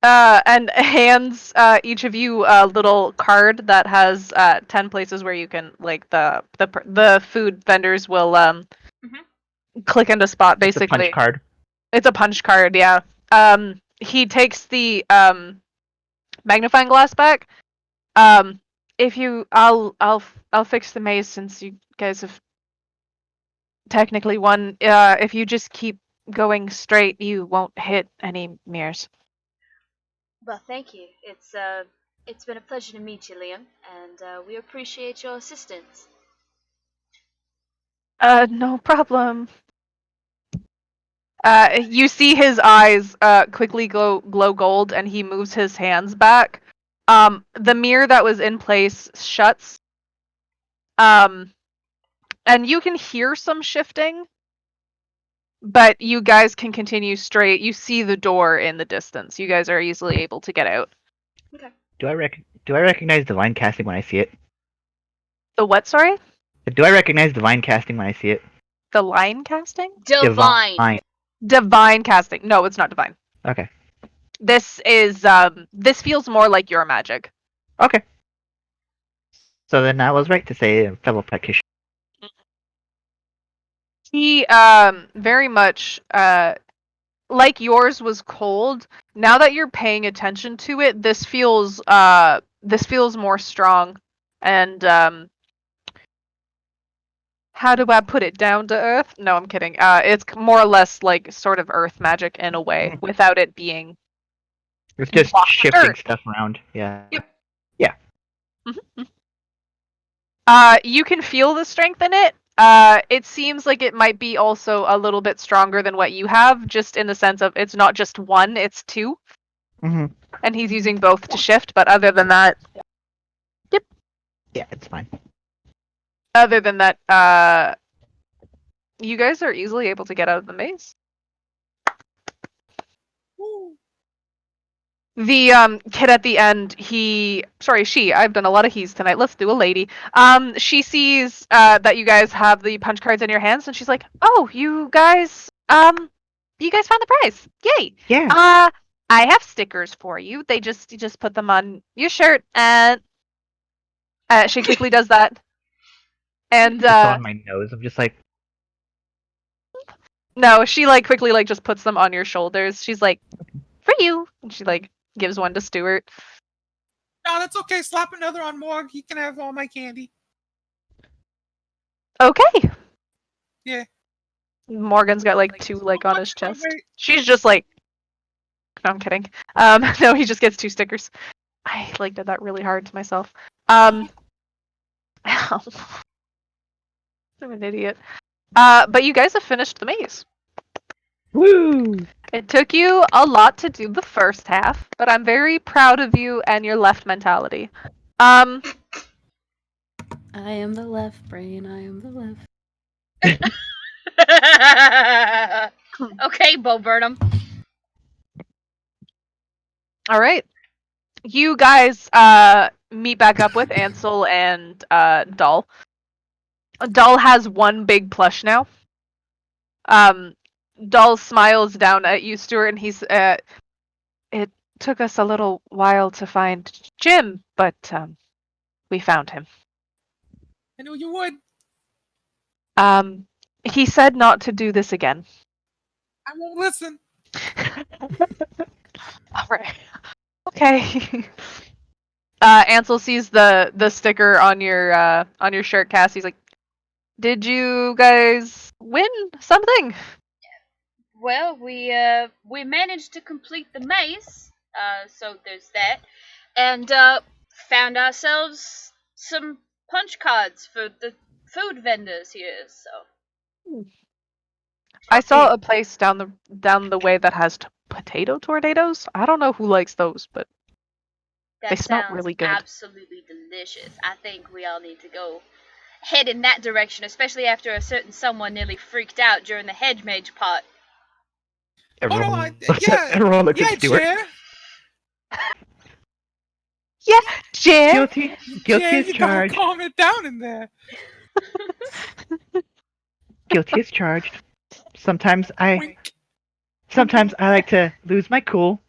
And hands each of you a little card that has 10 places where you can, like, the food vendors will click into spot,
It's a
basically.
punch card.
It's a punch card, yeah. He takes the magnifying glass back. I'll fix the maze since you guys have technically won. If you just keep going straight, you won't hit any mirrors.
Well, thank you. It's been a pleasure to meet you, Liam, and we appreciate your assistance.
No problem. You see his eyes quickly glow gold, and he moves his hands back. The mirror that was in place shuts. And you can hear some shifting, but you guys can continue straight. You see the door in the distance. You guys are easily able to get out.
Okay.
Do I recognize divine casting when I see it?
The what, sorry?
Do I recognize divine casting when I see it?
The line casting?
Divine.
Divine casting. No, it's not divine.
Okay.
This is, this feels more like your magic.
Okay. So then I was right to say a fellow practitioner.
He, very much, like yours was cold. Now that you're paying attention to it, this feels more strong. And, how do I put it? Down to earth? No, I'm kidding. It's more or less like sort of earth magic in a way, without it being.
It's just
Block
shifting
dirt.
stuff around. Yeah.
Yep.
Yeah.
You can feel the strength in it. It seems like it might be also a little bit stronger than what you have, just in the sense of it's not just one, it's two.
Mm-hmm.
And he's using both to shift, but other than that,
Yeah, it's fine.
You guys are easily able to get out of the maze. The kid at the end, I've done a lot of he's tonight. Let's do a lady. She sees that you guys have the punch cards in your hands, and she's like, "Oh, you guys found the prize. Yay."
Yeah.
I have stickers for you. You just put them on your shirt, and she quickly does that. And
It's on my nose. I'm just like,
no, she quickly just puts them on your shoulders. She's like, "For you," and she gives one to Stuart.
No, that's okay. Slap another on Morg. He can have all my candy.
Okay.
Yeah.
Morgan's got two on his chest.
Wait.
She's just no, I'm kidding. No, he just gets 2 stickers. I did that really hard to myself. Ow. I'm an idiot. But you guys have finished the maze.
woo!
It took you a lot to do the first half, but I'm very proud of you and your left mentality.
I am the left brain. I am the left.
Okay, Bo Burnham.
All right. You guys meet back up with Ansel and Doll. Doll has one big plush now. Doll smiles down at you, Stuart, and he's it took us a little while to find Jim, but we found him.
I knew you would.
He said not to do this again.
I won't listen.
All right. Okay. Ansel sees the sticker on your shirt, Cass. He's like, "Did you guys win something?"
Well, we managed to complete the maze, so there's that, and found ourselves some punch cards for the food vendors here. So
I saw a place down the way that has potato tornadoes. I don't know who likes those, but
that
They smell
sounds
really good.
absolutely delicious. I think we all need to go head in that direction, especially after a certain someone nearly freaked out during the hedge mage part.
Everyone,
yeah,
everyone looked
Yeah,
at Stuart.
Chair.
Jim.
Guilty
Yeah,
as
you gotta
charged.
calm it down in there.
Guilty as charged. Sometimes I
Wink.
Sometimes I like to lose my cool.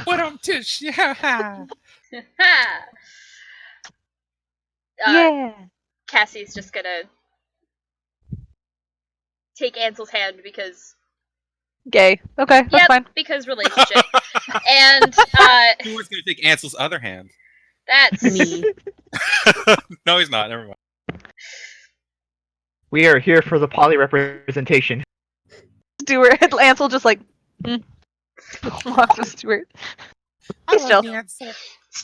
What tish? Yeah.
Ha!
Yeah.
Cassie's just gonna take Ansel's hand because
Gay. Okay, that's
yep,
fine.
because relationship. And
Who was going to take Ansel's other hand?
that's
Me.
No, he's not. Never mind.
We are here for the poly representation.
Stuart. Ansel just like. Walks with Stuart.
I
He's
love
still-
the answer.
He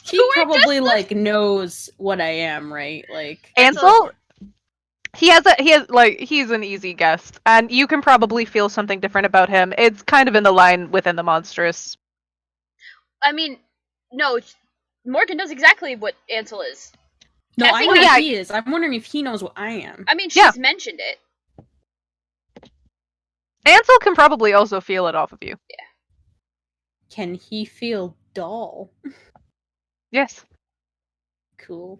Stuart
probably
just
like knows what I am, right? Like
Ansel. He's an easy guest, and you can probably feel something different about him. It's kind of in the line within the monstrous.
I mean, no, Morgan knows exactly what Ansel is.
no, I
Cassie-
know
yeah.
he is. I'm wondering if he knows what I am.
I mean,
Yeah.
she's mentioned it.
Ansel can probably also feel it off of you.
Can he feel dull?
Yes.
Cool.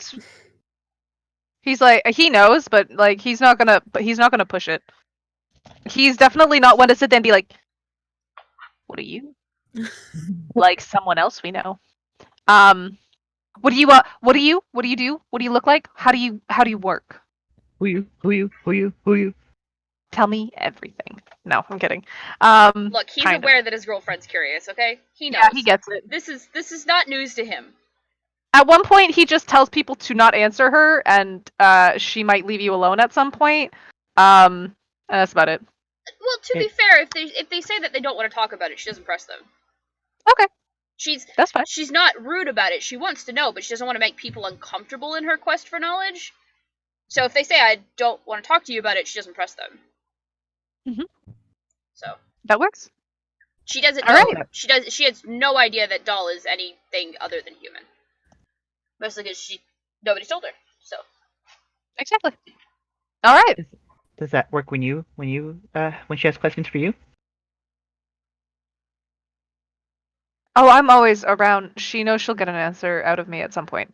He's like he knows, but like he's not gonna push it. He's definitely not one to sit there and be like, "What are you?" Like someone else we know. What do you what do you do? What do you look like? How do you work?
Who you?
Tell me everything. No, I'm kidding.
Look, he's
kind of.
aware that his girlfriend's curious. Okay, he knows.
Yeah, he gets it.
This is not news to him.
At one point, he just tells people to not answer her, and she might leave you alone at some point. And that's about it.
Well, to be fair, if they say that they don't want to talk about it, she doesn't press them.
Okay, that's fine.
She's not rude about it. She wants to know, but she doesn't want to make people uncomfortable in her quest for knowledge. So if they say I don't want to talk to you about it, she doesn't press them.
Mhm.
So
That works.
she doesn't
All
know.
right.
She has no idea that Doll is anything other than human. Mostly because nobody told her. So
Exactly. All right.
Does that work when she has questions for you?
Oh, I'm always around. She knows she'll get an answer out of me at some point.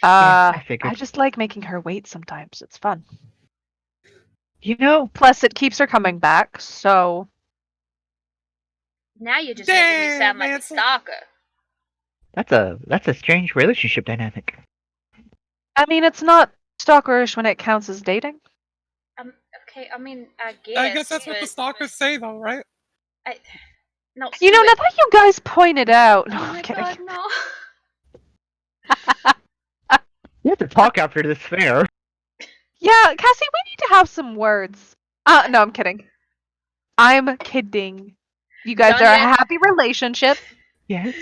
I figured.
I just like making her wait sometimes. It's fun.
You know,
Plus, it keeps her coming back, so...
now you're just making me
Damn,
sound like a
Ansel.
stalker.
that's a strange relationship dynamic.
I mean, it's not stalkerish when it counts as dating.
Okay, I mean, I guess.
I guess that's what the
but
stalkers say, though, right?
no.
You know, now
Stuart-
that you guys pointed out... No,
Oh
I'm
my
kidding.
god, no.
You have to talk after this fair.
Yeah, Cassie, we need to have some words. No, I'm kidding. I'm kidding. You guys are a
Danya-
happy relationship.
Yes.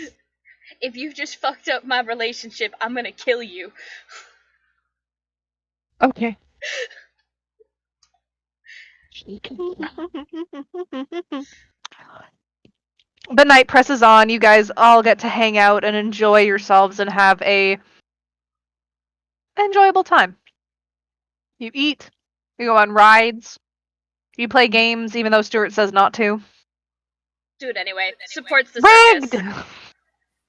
If you've just fucked up my relationship, I'm gonna kill you.
Okay.
The night presses on. You guys all get to hang out and enjoy yourselves and have a enjoyable time. You eat. You go on rides. You play games, even though Stuart says not to.
Do it anyway. Supports the circus.
Rigged.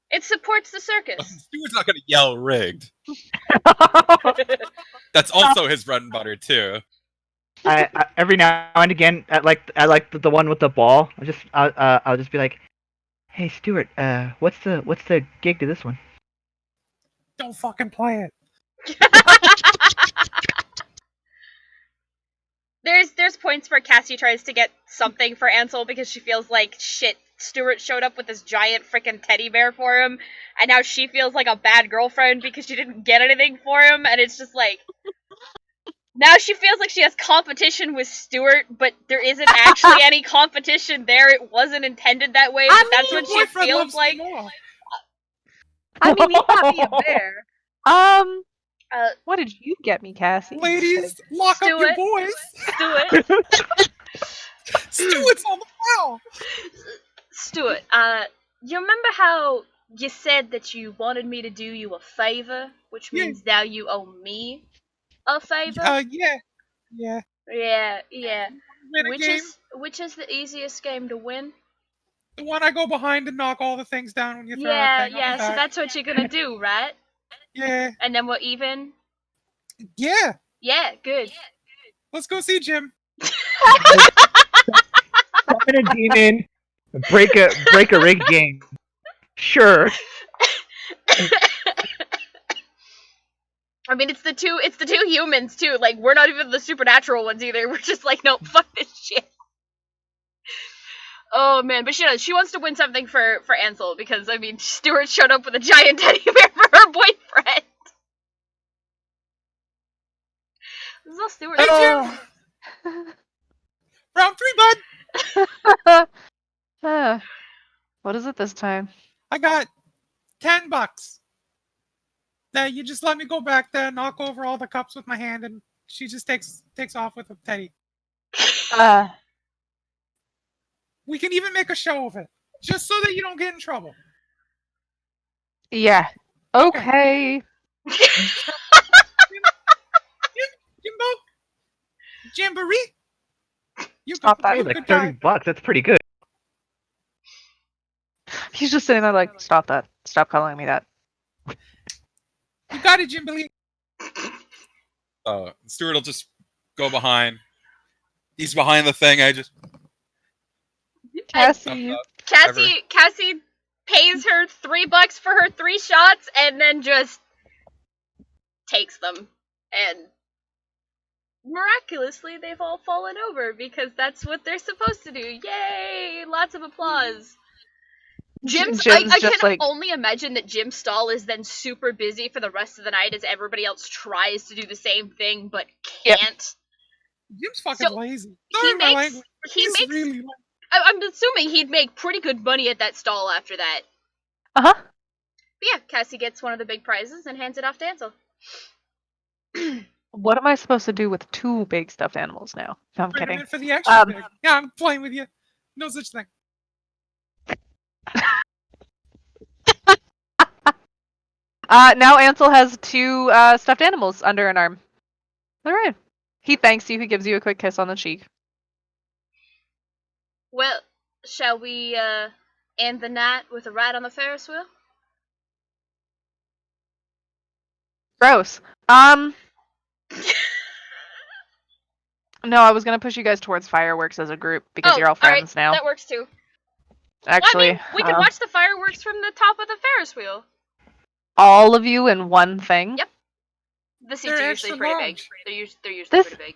It supports the circus.
Stuart's not going to yell rigged. That's also his bread and butter too.
I every now and again, I like the one with the ball. I'll just be like, "Hey, Stuart, what's the gig to this one?"
Don't fucking play it.
There's points where Cassie tries to get something for Ansel because she feels like shit. Stuart showed up with this giant freaking teddy bear for him, and now she feels like a bad girlfriend because she didn't get anything for him, and it's just like now she feels like she has competition with Stuart, but there isn't actually any competition there. It wasn't intended that way, but that's
Your
what she
boyfriend
feels
loves me
like.
more.
I mean, he got me a bear. What did you get me, Cassie?
Ladies, lock up your
Stuart.
boys.
Stuart,
Stuart's on the prowl.
Stuart, you remember how you said that you wanted me to do you a favor, which
Yeah.
means now you owe me a favor?
Yeah.
Yeah.
Win a game.
Which is the easiest game to win?
The one I go behind and knock all the things down when you throw
Yeah,
a thing on the
so
back.
that's what you're gonna do, right?
Yeah.
And then we're even?
Yeah.
Yeah, good.
Let's go see Jim.
summon a demon, break a rigged game. Sure.
I mean, it's the two humans too. Like, we're not even the supernatural ones either. We're just like, no, fuck this shit. Oh man, but she wants to win something for Ansel because I mean, Stuart showed up with a giant teddy bear for her boyfriend. This is all Stuart.
Hey, Jim! Round 3, bud.
What is it this time?
I got $10. Now you just let me go back there, knock over all the cups with my hand, and she just takes off with a teddy. We can even make a show of it, just so that you don't get in trouble.
Yeah. Okay.
Jimbo, Jamboree. You
Stop
go,
that.
you
Hey, like
good guy.
$30. That's pretty good.
He's just sitting there like, stop that. Stop calling me that.
You got it, Jimbo.
Stuart will just go behind. He's behind the thing. I just
Cassie.
Cassie pays her $3 for her 3 shots and then just takes them. And miraculously, they've all fallen over because that's what they're supposed to do. Yay! Lots of applause.
Jim's
I
just
can
like-
only imagine that Jim's stall is then super busy for the rest of the night as everybody else tries to do the same thing but
Yep.
can't.
Jim's fucking
So,
lazy.
he
Sorry my
makes-
language, but
he
he's
makes-
really lazy.
I'm assuming he'd make pretty good money at that stall after that.
Uh-huh.
But yeah, Cassie gets one of the big prizes and hands it off to Ansel.
What am I supposed to do with 2 big stuffed animals now? No, I'm
Bring him
kidding.
in for the extra
Um,
big. Yeah, I'm playing with you. No such thing.
Now Ansel has 2 stuffed animals under an arm. Alright. He thanks you, he gives you a quick kiss on the cheek.
Well, shall we end the night with a ride on the Ferris wheel?
Gross. No, I was gonna push you guys towards fireworks as a group because you're all friends now.
That works too.
Actually,
Well, I mean, we can watch the fireworks from the top of the Ferris wheel.
all of you in one thing.
Yep. The seats
They're
are usually
extra
pretty big.
large.
They're usually
This-
pretty big.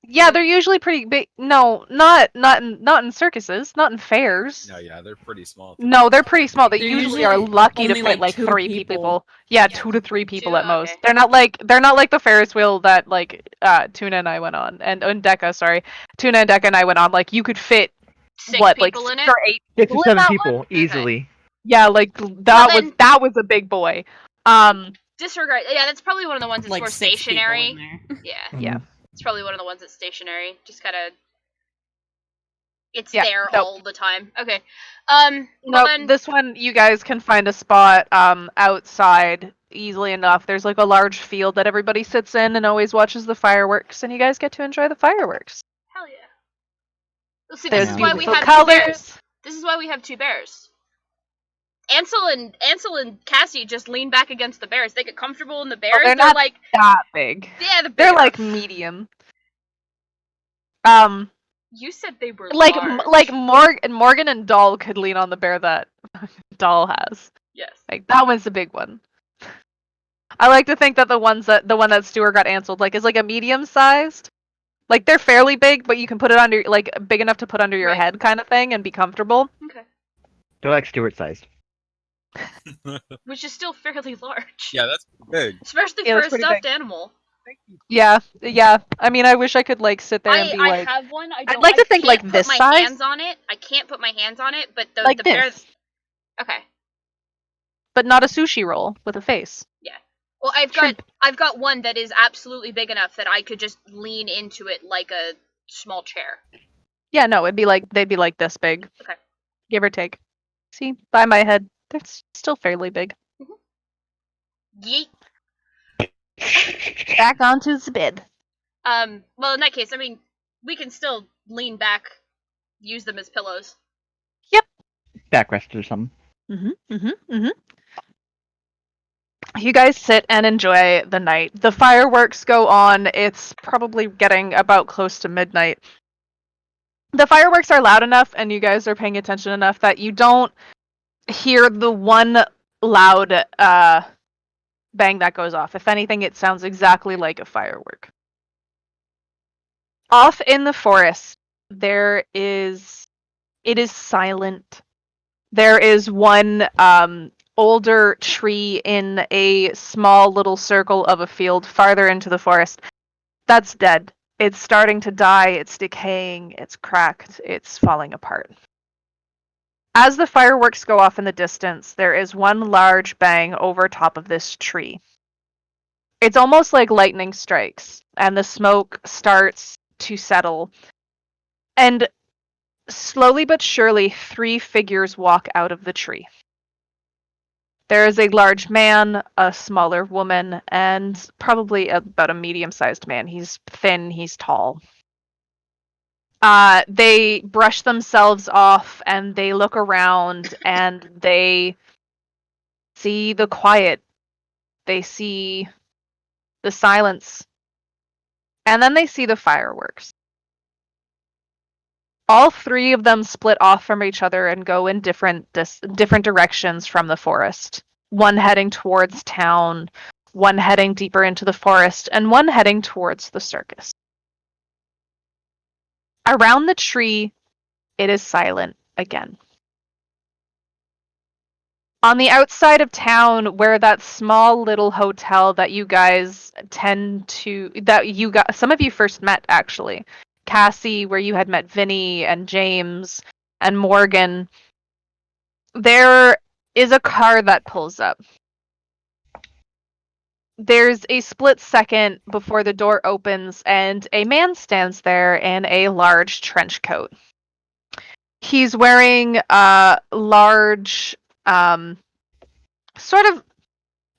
Yeah, they're usually pretty big. No, not in circuses, not in fairs.
no, yeah, they're pretty small.
No, they're pretty small. They
They're
usually
usually
are lucky to
only,
fit
like,
like
2
3
people.
people. Yeah,
Yeah.
2 to 3 people
2,
at most.
okay.
They're not like the Ferris wheel that like Tuna and I went on, and Decca, sorry, Tuna and Decca and I went on. Like you could fit
6
what, like
people in
6
it.
or 8
6 or
people in
7
that
people
one?
easily.
Yeah, like
then-
that was a big boy.
Disregard. Yeah, that's probably one of the ones that's
Like
more
6 people
stationary.
in there.
Yeah,
Yeah.
it's probably one of the ones that's stationary. Just kind of. It's
Yeah,
there
nope.
all the time. Okay. Well
No,
then,
this one you guys can find a spot outside easily enough. There's like a large field that everybody sits in and always watches the fireworks, and you guys get to enjoy the fireworks.
hell yeah. Well, see,
There's
this is why we
beautiful
have 2 bears.
colors.
This is why we have 2 bears. Ansel and Cassie just lean back against the bears. They get comfortable in the bears.
they're
they're
not
like,
That big.
yeah,
They're like medium.
You said they were
Like
large.
Morgan and Doll could lean on the bear that Doll has.
Yes.
Like that one's the big one. I like to think that the one that Stuart got answered like is like a medium sized. Like they're fairly big, but you can put it under like big enough to put under your
Right.
head kind of thing and be comfortable.
Okay.
They're like Stewart sized.
Which is still fairly large.
Yeah, that's big.
Especially
Yeah,
for
that's
a
pretty
stuffed
big.
animal.
Yeah. I mean, I wish I could like sit there and be
I
like
have one. I
I'd
don't,
like to
I
think, like,
can't
this
put my
size.
hands on it. I can't put my hands on it, but the
like
the
this,
bear. Okay.
but not a sushi roll with a face.
Well,
Shrimp.
I've got one that is absolutely big enough that I could just lean into it like a small chair.
Yeah, no, they'd be like this big.
Okay.
Give or take. See, by my head, they're still fairly big.
Yeet.
Back onto the bed.
Well, in that case, I mean, we can still lean back, use them as pillows.
Backrest or something.
You guys sit and enjoy the night. The fireworks go on. It's probably getting about close to midnight. The fireworks are loud enough and you guys are paying attention enough that you don't hear the one loud bang that goes off. If anything, it sounds exactly like a firework. Off in the forest, it is silent. There is one older tree in a small little circle of a field farther into the forest that's dead. It's starting to die, it's decaying, it's cracked, it's falling apart. As the fireworks go off in the distance, there is one large bang over top of this tree. It's almost like lightning strikes, and the smoke starts to settle. And slowly but surely, 3 figures walk out of the tree. There is a large man, a smaller woman, and probably about a medium-sized man. He's thin, he's tall. They brush themselves off and they look around and they see the quiet. They see the silence. And then they see the fireworks. All 3 of them split off from each other and go in different directions from the forest. One heading towards town, one heading deeper into the forest, and one heading towards the circus. Around the tree, it is silent again. On the outside of town, where that small little hotel that you guys some of you first met actually, Cassie, where you had met Vinny and James and Morgan, there is a car that pulls up. There's a split second before the door opens and a man stands there in a large trench coat. He's wearing a large, sort of,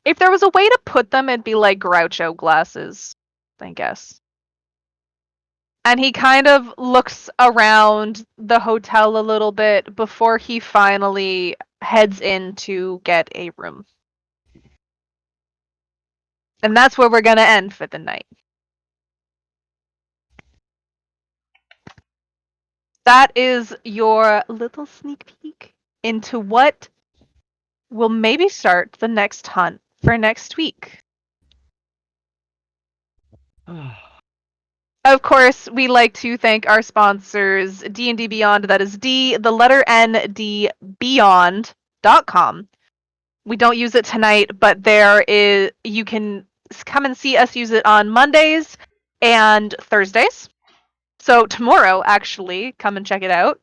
if there was a way to put them, it'd be like Groucho glasses, I guess. And he kind of looks around the hotel a little bit before he finally heads in to get a room. And that's where we're going to end for the night. That is your little sneak peek into what will maybe start the next hunt for next week. Of course, we like to thank our sponsors, D&D Beyond, that is D, the letter N, D, Beyond.com. We don't use it tonight, but you can come and see us use it on Mondays and Thursdays. So tomorrow, actually, come and check it out.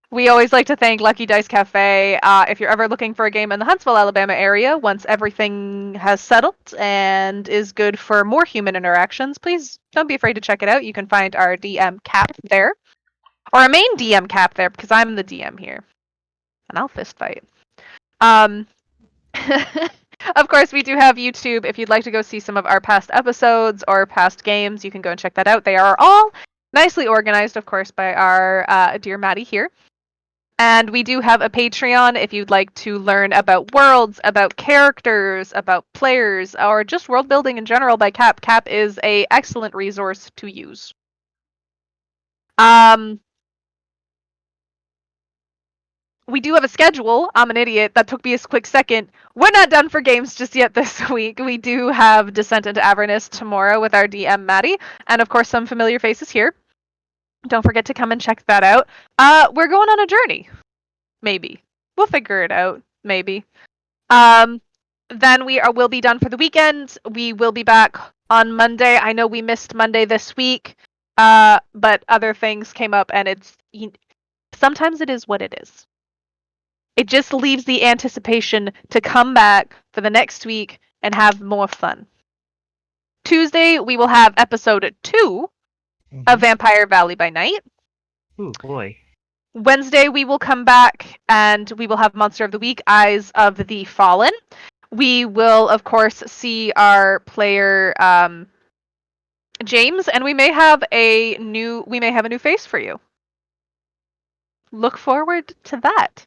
We always like to thank Lucky Dice Cafe. If you're ever looking for a game in the Huntsville, Alabama area, once everything has settled and is good for more human interactions, please don't be afraid to check it out. You can find our DM cap there. Or our main DM cap there, because I'm the DM here. And I'll fist fight. Of course, we do have YouTube. If you'd like to go see some of our past episodes or past games, you can go and check that out. They are all nicely organized, of course, by our dear Maddie here. And we do have a Patreon if you'd like to learn about worlds, about characters, about players, or just world building in general by Cap. Cap is an excellent resource to use. We do have a schedule. I'm an idiot. That took me a quick second. We're not done for games just yet this week. We do have Descent into Avernus tomorrow with our DM, Maddie. And of course, some familiar faces here. Don't forget to come and check that out. We're going on a journey. Maybe. We'll figure it out. Maybe. Then we'll be done for the weekend. We will be back on Monday. I know we missed Monday this week. But other things came up and sometimes it is what it is. It just leaves the anticipation to come back for the next week and have more fun. Tuesday, we will have episode 2 of Vampire Valley by Night.
Ooh, boy.
Wednesday, we will come back and we will have Monster of the Week, Eyes of the Fallen. We will, of course, see our player, James, and we may have a new face for you. Look forward to that.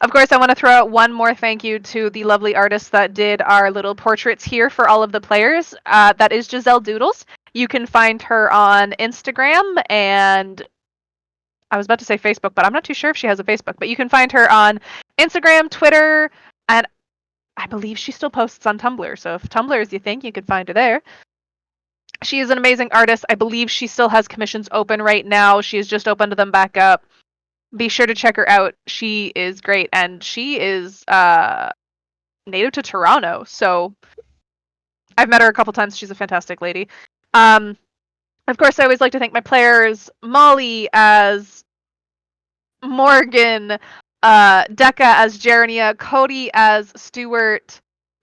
Of course, I want to throw out one more thank you to the lovely artist that did our little portraits here for all of the players. That is Giselle Doodles. You can find her on Instagram and I was about to say Facebook, but I'm not too sure if she has a Facebook. But you can find her on Instagram, Twitter, and I believe she still posts on Tumblr. So if Tumblr is your thing, you can find her there. She is an amazing artist. I believe she still has commissions open right now. She has just opened them back up. Be sure to check her out. She is great, and she is native to Toronto. So I've met her a couple times. She's a fantastic lady. Of course, I always like to thank my players: Molly as Morgan, Decca as Jerenia, Cody as Stuart,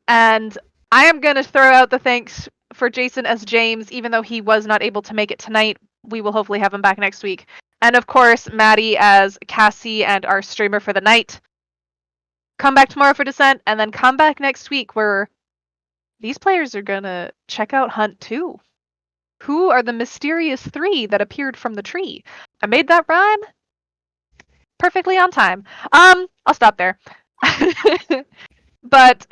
and I am going to throw out the thanks for Jason as James, even though he was not able to make it tonight. We will hopefully have him back next week. And of course, Maddie as Cassie and our streamer for the night. Come back tomorrow for Descent, and then come back next week where these players are going to check out Hunt 2. Who are the mysterious 3 that appeared from the tree? I made that rhyme perfectly on time. I'll stop there. But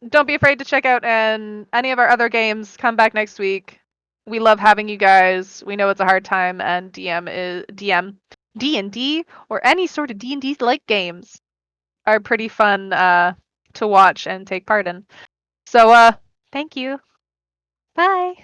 don't be afraid to check out any of our other games. Come back next week. We love having you guys. We know it's a hard time, and D&D or any sort of D&D like games are pretty fun to watch and take part in. So thank you. Bye.